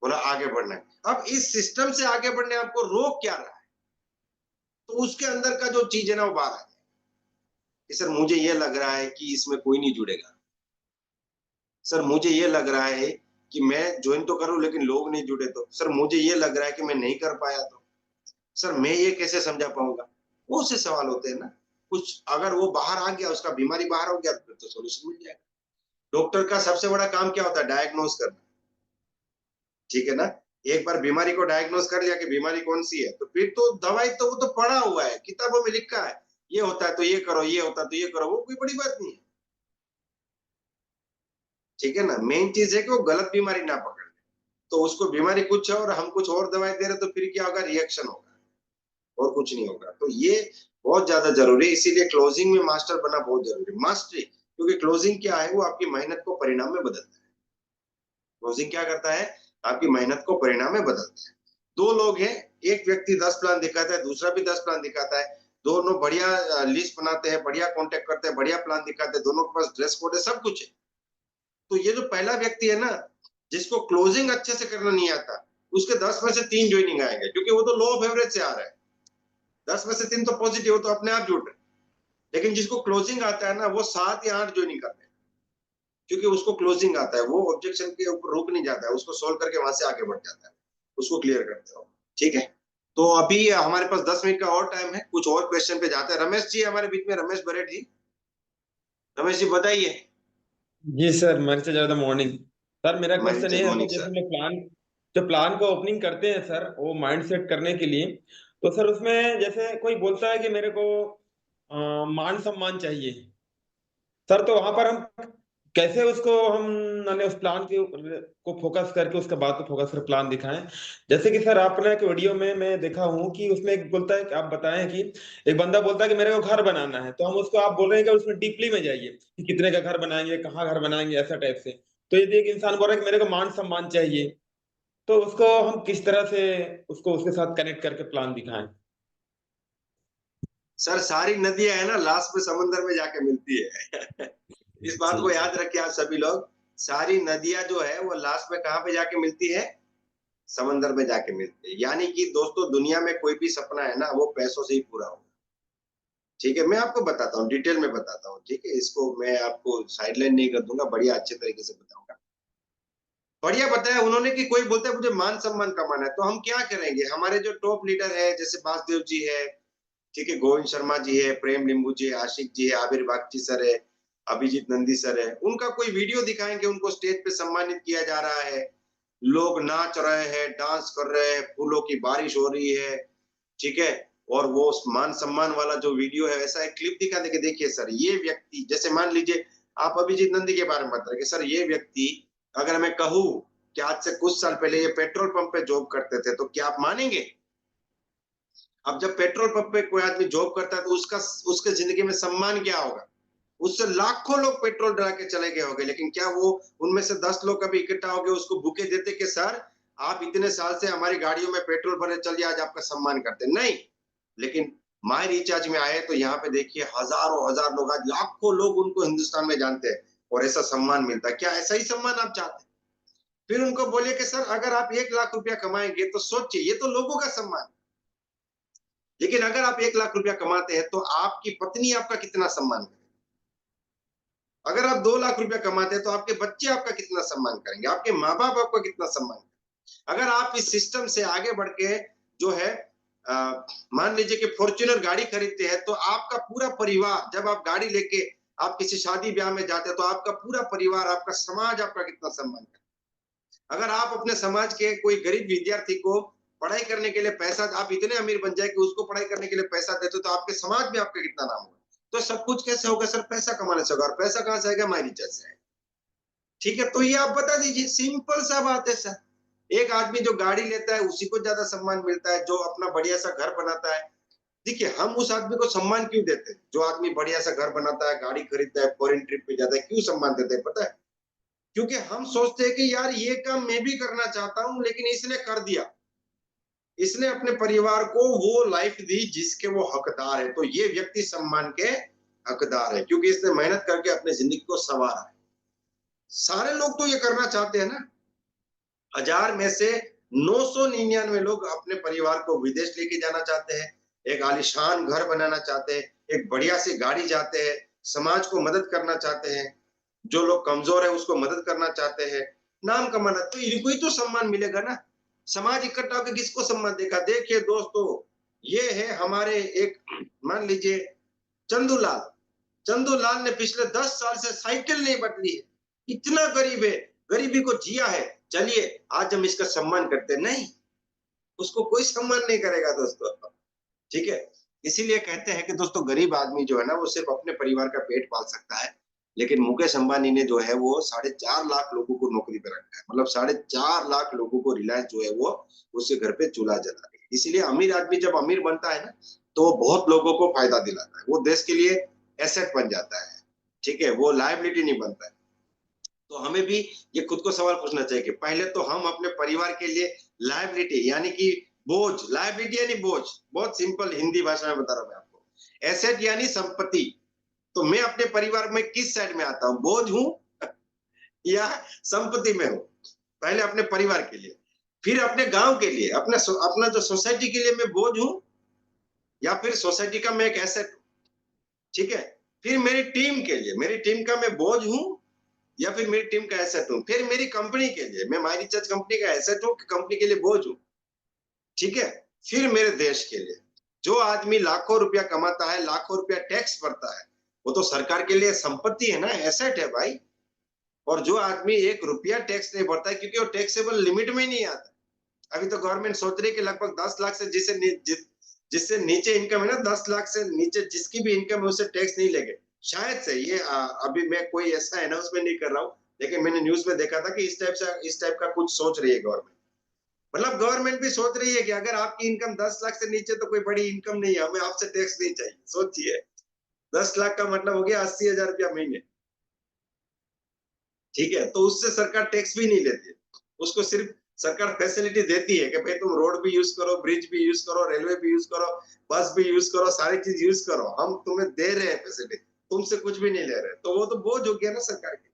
बोला आगे बढ़ना है। अब इस सिस्टम से आगे बढ़ने आपको रोक क्या रहा है? तो उसके अंदर का जो चीज है ना वो बाहर आ जाए कि सर मुझे ये लग रहा है कि इसमें कोई नहीं जुड़ेगा, सर मुझे ये लग रहा है कि मैं ज्वाइन तो करूं लेकिन लोग नहीं जुड़े, तो सर मुझे ये लग रहा है कि मैं नहीं कर पाया, तो सर मैं ये कैसे समझा पाऊंगा? वो से सवाल होते हैं ना। कुछ अगर वो बाहर आ गया, उसका बीमारी बाहर हो गया, फिर तो सोल्यूशन मिल जाएगा। डॉक्टर का सबसे बड़ा काम क्या होता है? डायग्नोज करना। ठीक है ना? एक बार बीमारी को डायग्नोज कर लिया कि बीमारी कौन सी है, तो फिर तो दवाई तो वो तो पड़ा हुआ है, किताबों में लिखा है, ये होता है तो ये करो, ये होता है तो ये करो, वो कोई बड़ी बात नहीं है। ठीक है ना? मेन चीज है कि वो गलत बीमारी ना पकड़ ले। तो उसको बीमारी कुछ है और हम कुछ और दवाई दे रहे, तो फिर क्या होगा? रिएक्शन होगा और कुछ नहीं होगा। तो ये बहुत ज्यादा जरूरी है, इसीलिए क्लोजिंग में मास्टर बनना बहुत जरूरी है, मास्टरी। क्योंकि क्लोजिंग क्या है? वो आपकी मेहनत को परिणाम में बदलता है। क्लोजिंग क्या करता है? आपकी मेहनत को परिणाम में बदलता है। 2 लोग हैं, एक व्यक्ति 10 प्लान दिखाता है, दूसरा भी 10 प्लान दिखाता है, दोनों बढ़िया लिस्ट बनाते हैं, बढ़िया कॉन्टेक्ट करते हैं, बढ़िया प्लान दिखाते हैं, दोनों के पास ड्रेस कोड है, सब कुछ है। तो ये जो पहला व्यक्ति है ना, जिसको क्लोजिंग अच्छे से करना नहीं आता, उसके 10 में से 3 ज्वाइनिंग आएंगे, क्योंकि वो तो लो ऑफ एवरेज से आ रहा है। 10 में से 3 तो पॉजिटिव, तो अपने आप जुड़ रहे। लेकिन जिसको क्लोजिंग आता है ना, वो 7 या 8 ज्वाइनिंग करते हैं, क्योंकि उसको क्लोजिंग आता है, वो ऑब्जेक्शन के ऊपर रुक नहीं जाता है, उसको सोल्व करके वहां से आगे बढ़ जाता है, उसको क्लियर करते हो। ठीक है, तो अभी हमारे पास 10 मिनट का और टाइम है, कुछ और क्वेश्चन पे जाते हैं। रमेश जी हमारे बीच में, रमेश बरेट जी। रमेश जी बताइए। जी सर, मेरे से ज्यादा मॉर्निंग। सर मेरा क्वेश्चन ये है मॉर्निंग सर, जैसे सर। हम प्लान, जो प्लान को ओपनिंग करते हैं सर, वो माइंड सेट करने के लिए, तो सर उसमें जैसे कोई बोलता है कि मेरे को मान सम्मान चाहिए सर, तो वहां पर हम कैसे उसको हम माने उस प्लान के को फोकस करके उसके बाद को फोकस कर प्लान दिखाएं। जैसे कि सर आपने एक वीडियो में मैं देखा हूं कि उसमें एक बोलता है कि आप बताएं कि एक बंदा बोलता है कि मेरे को घर बनाना है, तो हम उसको आप बोल रहे हैं कि उसमें डीपली में जाइए कि कितने का घर बनाएंगे, कहाँ घर बनाएंगे, ऐसा टाइप से। तो यदि एक इंसान बोल रहा है कि मेरे को मान सम्मान चाहिए, तो उसको हम किस तरह से उसको उसके साथ कनेक्ट करके प्लान दिखाएं। सर सारी नदियां है ना, लास्ट में समंदर में जाके मिलती है। इस बात को याद रखिए आप सभी लोग, सारी नदियां जो है वो लास्ट में कहाँ पे जाके मिलती है? समंदर में जाके मिलती है। यानी कि दोस्तों, दुनिया में कोई भी सपना है ना, वो पैसों से ही पूरा होगा। ठीक है, मैं आपको बताता हूँ, डिटेल में बताता हूँ। ठीक है, इसको मैं आपको साइडलाइन नहीं कर दूंगा, बढ़िया अच्छे तरीके से बताऊंगा। बढ़िया बताया उन्होंने कि कोई बोलता है मुझे मान सम्मान कमाना है, तो हम क्या करेंगे? हमारे जो टॉप लीडर है, जैसे वासुदेव जी है, ठीक है, गोविंद शर्मा जी है, प्रेम लिंबू जी है, आशिक जी है, आबिर बागची सर है, अभिजीत नंदी सर है, उनका कोई वीडियो दिखाएंगे, उनको स्टेज पे सम्मानित किया जा रहा है, लोग नाच रहे हैं, डांस कर रहे हैं, फूलों की बारिश हो रही है। ठीक है, और वो मान सम्मान वाला जो वीडियो है, ऐसा एक क्लिप दिखा दे कि देखिए सर, ये व्यक्ति, जैसे मान लीजिए आप अभिजीत नंदी के बारे में बता रहे कि सर ये व्यक्ति, अगर मैं कहूं कि आज से कुछ साल पहले ये पेट्रोल पंप पे जॉब करते थे, तो क्या आप मानेंगे? अब जब पेट्रोल पंप पे कोई आदमी जॉब करता है तो उसके जिंदगी में सम्मान क्या होगा? उससे लाखों लोग पेट्रोल डला के चले गए होंगे, लेकिन क्या वो उनमें से 10 लोग कभी इकट्ठा होके उसको बुके देते कि सर आप इतने साल से हमारी गाड़ियों में पेट्रोल भरे चलिए, आज आपका सम्मान करते हैं? नहीं। लेकिन माई रिचार्ज में आए तो यहाँ पे देखिए हजारों हजार लोग, आज लाखों लोग उनको हिंदुस्तान में जानते हैं और ऐसा सम्मान मिलता है। क्या ऐसा ही सम्मान आप चाहते हैं? फिर उनको बोलिए कि सर अगर आप 1 लाख रुपया कमाएंगे तो सोचिए, ये तो लोगों का सम्मान। लेकिन अगर आप 1 लाख रुपया कमाते हैं तो आपकी पत्नी आपका कितना सम्मान करेगी? अगर आप 2 लाख रुपया कमाते हैं तो आपके बच्चे आपका कितना सम्मान करेंगे? आपके माँ बाप आपका कितना सम्मान करेंगे? अगर आप इस सिस्टम से आगे बढ़ के जो है मान लीजिए कि फॉर्च्यूनर गाड़ी खरीदते हैं तो आपका पूरा परिवार, जब आप गाड़ी लेके आप किसी शादी ब्याह में जाते हैं तो आपका पूरा परिवार, आपका समाज आपका कितना सम्मान करेगा? अगर आप अपने समाज के कोई गरीब विद्यार्थी को पढ़ाई करने के लिए पैसा, आप इतने अमीर बन जाए कि उसको पढ़ाई करने के लिए पैसा देते तो आपके समाज में आपका कितना नाम होगा? तो सब कुछ कैसे होगा सर? पैसा कमाने से होगा। और पैसा कहां से आएगा? माई रिचार्ज से आएगा। ठीक है, तो ये आप बता दीजिए, सिंपल सा बात है सर। एक आदमी जो गाड़ी लेता है उसी को ज्यादा सम्मान मिलता है, जो अपना बढ़िया सा घर बनाता है। देखिए हम उस आदमी को सम्मान क्यों देते हैं? जो आदमी बढ़िया सा घर बनाता है, गाड़ी खरीदता है, फॉरेन ट्रिप पे जाता है, क्यों सम्मान देते हैं पता है? क्योंकि हम सोचते हैं कि यार ये काम मैं भी करना चाहता हूं, लेकिन इसने कर दिया, इसने अपने परिवार को वो लाइफ दी जिसके वो हकदार है, तो ये व्यक्ति सम्मान के हकदार है, क्योंकि इसने मेहनत करके अपनी जिंदगी को संवारा है। सारे लोग तो ये करना चाहते हैं ना। 1000 में से 999 लोग अपने परिवार को विदेश लेके जाना चाहते हैं, एक आलीशान घर बनाना चाहते हैं, एक बढ़िया सी गाड़ी चाहते हैं, समाज को मदद करना चाहते हैं, जो लोग कमजोर है उसको मदद करना चाहते हैं, नाम कमाना, तो इनको ही तो सम्मान मिलेगा ना। समाज इकट्ठा होकर किसको सम्मान देगा? देखिए दोस्तों, ये है हमारे एक, मान लीजिए चंदूलाल, चंदूलाल ने पिछले 10 साल से साइकिल नहीं बदली है, इतना गरीब है, गरीबी को जिया है। चलिए आज हम इसका सम्मान करते नहीं, उसको कोई सम्मान नहीं करेगा दोस्तों। ठीक है, इसीलिए कहते हैं कि दोस्तों गरीब आदमी जो है ना वो सिर्फ अपने परिवार का पेट पाल सकता है, लेकिन मुकेश अंबानी ने जो है वो 4.5 लाख लोगों को नौकरी पे रखा है, मतलब 4.5 लाख लोगों को रिलायंस जो है वो उसके घर पे चूल्हा जला रही है। इसीलिए अमीर आदमी जब अमीर बनता है ना तो बहुत लोगों को फायदा दिलाता है, वो देश के लिए एसेट बन जाता है। ठीक है, वो लायबिलिटी नहीं बनता है। तो हमें भी ये खुद को सवाल पूछना चाहिए कि पहले तो हम अपने परिवार के लिए लायबिलिटी यानी कि बोझ, लायबिलिटी यानी बोझ, बहुत सिंपल हिंदी भाषा में बता रहा हूं मैं आपको। एसेट यानी संपत्ति। तो मैं अपने परिवार में किस साइड में आता हूं? बोझ हूं या संपत्ति में हूं? पहले अपने परिवार के लिए, फिर अपने गांव के लिए, अपना जो सोसाइटी के लिए मैं बोझ हूं, या फिर सोसाइटी का मैं एक एसेट हूं। ठीक है, फिर मेरी टीम के लिए, मेरी टीम का मैं बोझ हूं या फिर मेरी टीम का एसेट हूं। फिर मेरी कंपनी के लिए, मैं माई रिचार्ज कंपनी का एसेट हूं कि कंपनी के लिए बोझ हूं। ठीक है, फिर मेरे देश के लिए, जो आदमी लाखों रुपया कमाता है, लाखों रुपया टैक्स भरता है, वो तो सरकार के लिए संपत्ति है ना, एसेट है भाई। और जो आदमी 1 रुपया टैक्स नहीं भरता है क्योंकि वो टैक्सेबल लिमिट में नहीं आता। अभी तो गवर्नमेंट सोच रही है कि लगभग 10 लाख से जिससे नीचे इनकम है ना, 10 लाख से नीचे जिसकी भी इनकम है उससे टैक्स नहीं लेंगे, शायद से। ये अभी मैं कोई ऐसा अनाउंसमेंट नहीं कर रहा हूँ, लेकिन मैंने न्यूज में देखा था कि इस टाइप का कुछ सोच रही है गवर्नमेंट। मतलब गवर्नमेंट भी सोच रही है कि अगर आपकी इनकम 10 लाख से नीचे तो कोई बड़ी इनकम नहीं है, हमें आपसे टैक्स नहीं चाहिए। सोचिए, 10 लाख का मतलब हो गया 80,000 रुपया महीने। ठीक है, तो उससे सरकार टैक्स भी नहीं लेती, उसको सिर्फ सरकार फैसिलिटी देती है कि भाई तुम रोड भी यूज करो, ब्रिज भी यूज करो, रेलवे भी यूज करो, बस भी यूज करो, सारी चीज यूज करो, हम तुम्हें दे रहे हैं फैसिलिटी, तुमसे कुछ भी नहीं ले रहे। तो वो तो बोझ हो गया ना सरकार की।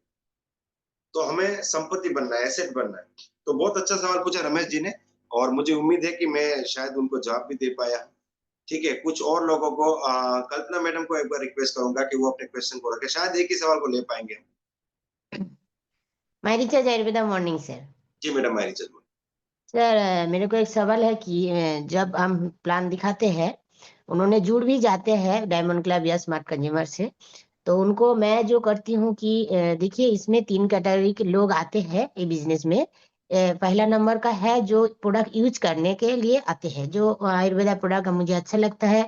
तो हमें संपत्ति बनना है, एसेट बनना है। तो बहुत अच्छा सवाल पूछा रमेश जी ने, और मुझे उम्मीद है कि मैं शायद उनको जवाब भी दे पाया। ठीक है, कुछ और लोगों को कल्पना मैडम को एक बार रिक्वेस्ट करूंगा कि वो अपने क्वेश्चन को रखे, शायद एक ही सवाल को ले पाएंगे। माई रिचार्ज आयुर्वेदा मॉर्निंग सर। जी मैडम, माई रिचार्ज सर मेरे को एक सवाल है कि जब हम प्लान दिखाते हैं, उन्होंने जुड़ भी जाते हैं डायमंड क्लब या स्मार्ट कंज्यूमर से, तो उनको मैं जो करती हूँ कि देखिए इसमें 3 कैटेगरी के लोग आते हैं ये बिजनेस में। पहला नंबर का है जो प्रोडक्ट यूज करने के लिए आते हैं, जो आयुर्वेदा प्रोडक्ट मुझे अच्छा लगता है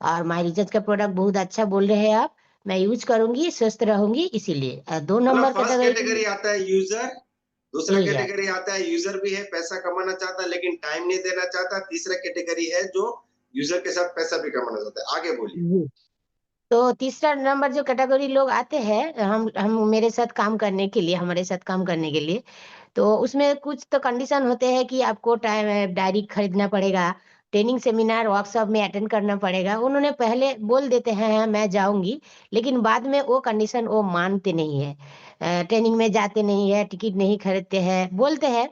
और माई रिचार्ज का प्रोडक्ट बहुत अच्छा बोल रहे हैं आप, मैं यूज करूंगी, स्वस्थ रहूंगी, इसीलिए 2 नंबर फर्स्ट कैटेगरी आता है यूजर, दूसरा यूजर। कैटेगरी आता है यूजर भी है, पैसा कमाना चाहता है लेकिन टाइम नहीं देना चाहता। तीसरा कैटेगरी है जो यूजर के साथ पैसा भी कमाना चाहता है। आगे बोलिए। जी। तो तीसरा नंबर जो कैटेगरी लोग आते हैं हम मेरे साथ काम करने के लिए, हमारे साथ काम करने के लिए, तो उसमें कुछ तो कंडीशन होते हैं कि आपको टाइम डायरी खरीदना पड़ेगा, ट्रेनिंग सेमिनार वर्कशॉप में अटेंड करना पड़ेगा। उन्होंने पहले बोल देते हैं हाँ, मैं जाऊँगी, लेकिन बाद में वो कंडीशन वो मानते नहीं है। ट्रेनिंग में जाते नहीं है, टिकट नहीं खरीदते हैं, बोलते हैं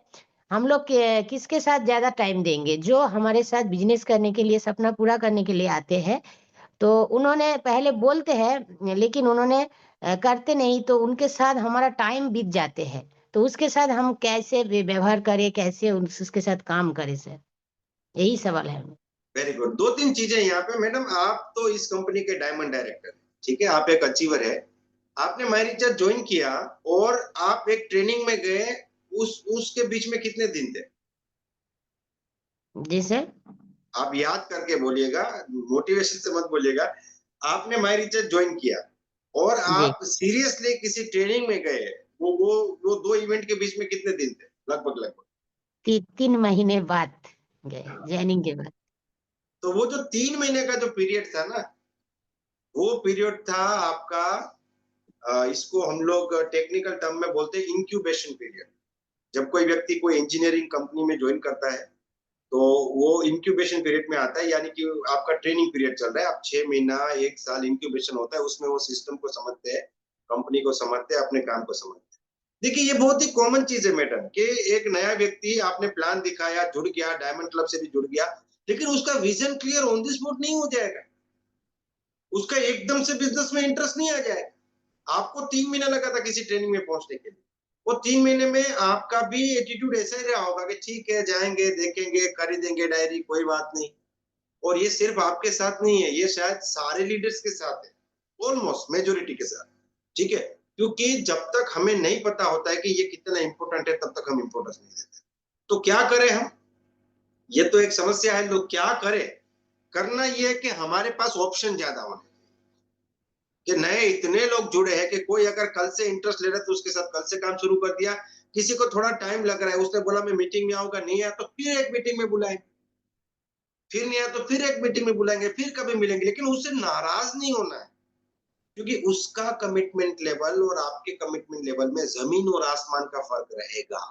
हम लोग के किसके साथ ज़्यादा टाइम देंगे, जो हमारे साथ बिज़नेस करने के लिए, सपना पूरा करने के लिए आते हैं, तो उन्होंने पहले बोलते हैं लेकिन उन्होंने करते नहीं, तो उनके साथ हमारा टाइम बीत जाते हैं। तो उसके साथ हम कैसे व्यवहार करें, कैसे उसके साथ काम करें सर? यही सवाल है। Very good. 2-3 चीजें यहाँ पे मैडम, आप तो इस कंपनी के डायमंड डायरेक्टर हैं, ठीक है, आप एक अचीवर है। आपने माई रिचार्ज ज्वाइन किया और आप एक ट्रेनिंग में गए, उसके बीच में कितने दिन थे? जी सर। आप याद करके बोलिएगा, मोटिवेशन से मत बोलिएगा। आपने माई रिचार्ज ज्वाइन किया और जी। आप सीरियसली किसी ट्रेनिंग में गए, वो 2 इवेंट के बीच में कितने दिन थे? लगभग। 3 महीने बाद गए, जॉइनिंग के बाद। तो वो जो 3 महीने का जो पीरियड था ना, वो पीरियड था आपका, इसको हम लोग टेक्निकल टर्म में बोलते हैं इंक्यूबेशन पीरियड। जब कोई व्यक्ति कोई इंजीनियरिंग कंपनी में ज्वाइन करता है, तो वो इंक्यूबेशन पीरियड में आता है, यानी कि आपका ट्रेनिंग पीरियड चल रहा है। आप 6 महीना, 1 साल इंक्यूबेशन होता है, उसमें वो सिस्टम को समझते हैं, कंपनी को समझते हैं, अपने काम को समझते हैं। देखिए, ये बहुत ही कॉमन चीज़ है मैडम कि एक नया व्यक्ति, आपने प्लान दिखाया, जुड़ गया, डायमंड क्लब से भी जुड़ गया, लेकिन उसका vision clear on the spot नहीं हो जाएगा। उसका एकदम से बिज़नेस में इंटरेस्ट नहीं आ जाएगा। आपको 3 महीना लगा था किसी ट्रेनिंग में पहुंचने के लिए। वो 3 महीने में आपका भी एटीट्यूड ऐसा ही रहा होगा कि ठीक है, जाएँगे, देखेंगे, खरीदेंगे डायरी, कोई बात नहीं। और ये सिर्फ आपके साथ नहीं है, ये शायद सारे लीडर्स के साथ है, ऑलमोस्ट मेजॉरिटी के साथ, ठीक है? क्योंकि जब तक हमें नहीं पता होता है कि ये कितना इम्पोर्टेंट है, तब तक हम इम्पोर्टेंस नहीं देते। तो क्या करें हम? ये तो एक समस्या है, लोग क्या करें? करना ये है कि हमारे पास ऑप्शन ज़्यादा होने, कि नए इतने लोग जुड़े हैं कि कोई अगर कल से इंटरेस्ट ले रहा है तो उसके साथ कल से काम शुरू कर दिया। किसी को थोड़ा टाइम लग रहा है, उसने बोला मैं मीटिंग में आऊंगा, नहीं आया तो फिर एक मीटिंग में बुलाएंगे, फिर नहीं आया तो फिर एक मीटिंग में बुलाएंगे, फिर कभी मिलेंगे, लेकिन उससे नाराज नहीं होना है, क्योंकि उसका कमिटमेंट लेवल और आपके कमिटमेंट लेवल में जमीन और आसमान का फर्क रहेगा।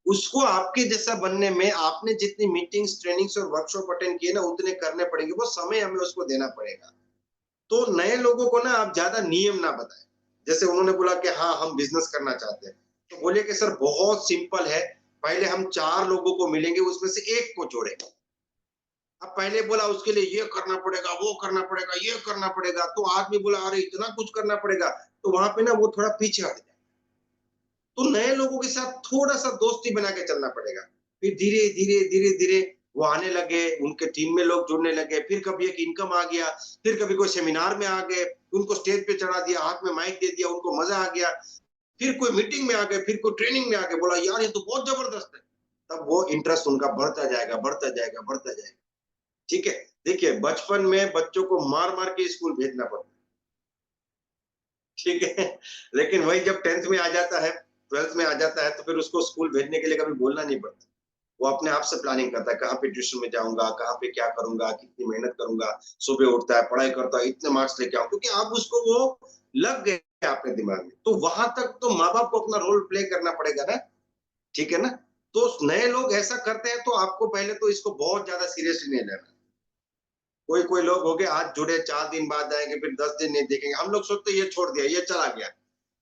उसको आपके जैसा बनने में आपने जितनी मीटिंग्स, ट्रेनिंग्स और वर्कशॉप अटेंड किए ना, उतने करने पड़ेंगे, वो समय हमें उसको देना पड़ेगा। तो नए लोगों को ना आप ज्यादा नियम ना बताएं। जैसे उन्होंने बोला कि हाँ, हम बिजनेस करना चाहते हैं, तो बोलिए कि सर बहुत सिंपल है, पहले हम 4 लोगों को मिलेंगे, उसमें से एक को जोड़ेंगे। अब पहले बोला उसके लिए ये करना पड़ेगा, वो करना पड़ेगा, ये करना पड़ेगा, तो आदमी बोला अरे इतना कुछ करना पड़ेगा, तो वहां पे ना वो थोड़ा पीछे हट जाए। तो नए लोगों के साथ थोड़ा सा दोस्ती बना के चलना पड़ेगा। फिर धीरे धीरे धीरे धीरे वो आने लगे, उनके टीम में लोग जुड़ने लगे, फिर कभी एक इनकम आ गया, फिर कभी कोई सेमिनार में आ गए, उनको स्टेज पे चढ़ा दिया, हाथ में माइक दे दिया, उनको मजा आ गया, फिर कोई मीटिंग में आ गए, फिर कोई ट्रेनिंग में आ गए, बोला यार ये तो बहुत जबरदस्त है। तब वो इंटरेस्ट उनका बढ़ता जाएगा, बढ़ता जाएगा, बढ़ता जाएगा। ठीक है? देखिए, बचपन में बच्चों को मार मार के स्कूल भेजना पड़ता है, ठीक है, लेकिन वही जब 10th में आ जाता है, 12th में आ जाता है, तो फिर उसको स्कूल भेजने के लिए कभी बोलना नहीं पड़ता। वो अपने आप से प्लानिंग करता है, कहाँ पे ट्यूशन में जाऊंगा, कहाँ पे क्या करूंगा, कितनी मेहनत करूंगा, सुबह उठता है, पढ़ाई करता है, इतने मार्क्स लेके आऊं, क्योंकि अब उसको वो लग गए अपने दिमाग में। तो वहां तक तो माँ बाप को अपना रोल प्ले करना पड़ेगा ना, ठीक है ना? तो नए लोग ऐसा करते हैं, तो आपको पहले तो इसको बहुत ज्यादा सीरियसली नहीं लेना। कोई कोई लोग हो गए, आज जुड़े 4 दिन बाद आएंगे, फिर 10 दिन नहीं देखेंगे, हम लोग सोचते ये छोड़ दिया, ये चला गया।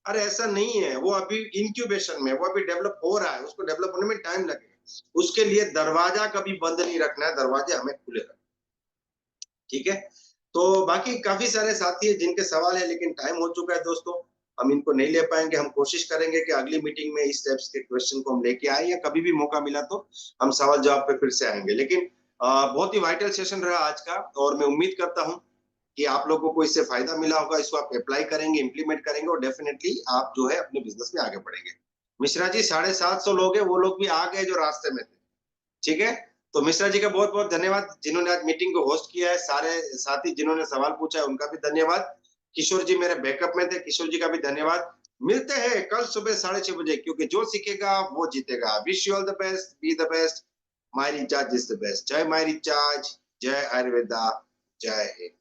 अरे ऐसा नहीं है, वो अभी इंक्यूबेशन में, वो अभी डेवलप हो रहा है, उसको डेवलप होने में टाइम लगेगा। उसके लिए दरवाजा कभी बंद नहीं रखना है, दरवाजे हमें खुले रखना, ठीक है? तो बाकी काफी सारे साथी हैं जिनके सवाल है, लेकिन टाइम हो चुका है दोस्तों, हम इनको नहीं ले पाएंगे। हम कोशिश करेंगे कि अगली मीटिंग में इस टाइप्स के क्वेश्चन को हम लेके आए, या कभी भी मौका मिला तो हम सवाल जवाब पे फिर से आएंगे। लेकिन बहुत ही वाइटल सेशन रहा आज का, और मैं उम्मीद करता हूँ कि आप लोगों को इससे फायदा मिला होगा, इसको आप अप्लाई करेंगे, इंप्लीमेंट करेंगे, और डेफिनेटली आप जो है अपने बिजनेस में आगे बढ़ेंगे। मिश्रा जी, 750 लोग हैं, वो लोग भी आ गए जो रास्ते में थे, ठीक है? तो मिश्रा जी का बहुत बहुत धन्यवाद, जिन्होंने आज मीटिंग को होस्ट किया है। सारे साथी जिन्होंने सवाल पूछा है, उनका भी धन्यवाद। किशोर जी मेरे बैकअप में थे, किशोर जी का भी धन्यवाद। मिलते हैं कल सुबह 6:30 बजे, क्योंकि जो सीखेगा वो जीतेगा। Wish you all the best, be the best, my recharge is the best. जय माय रिचार्ज। जय आयुर्वेदा, जय हिंद।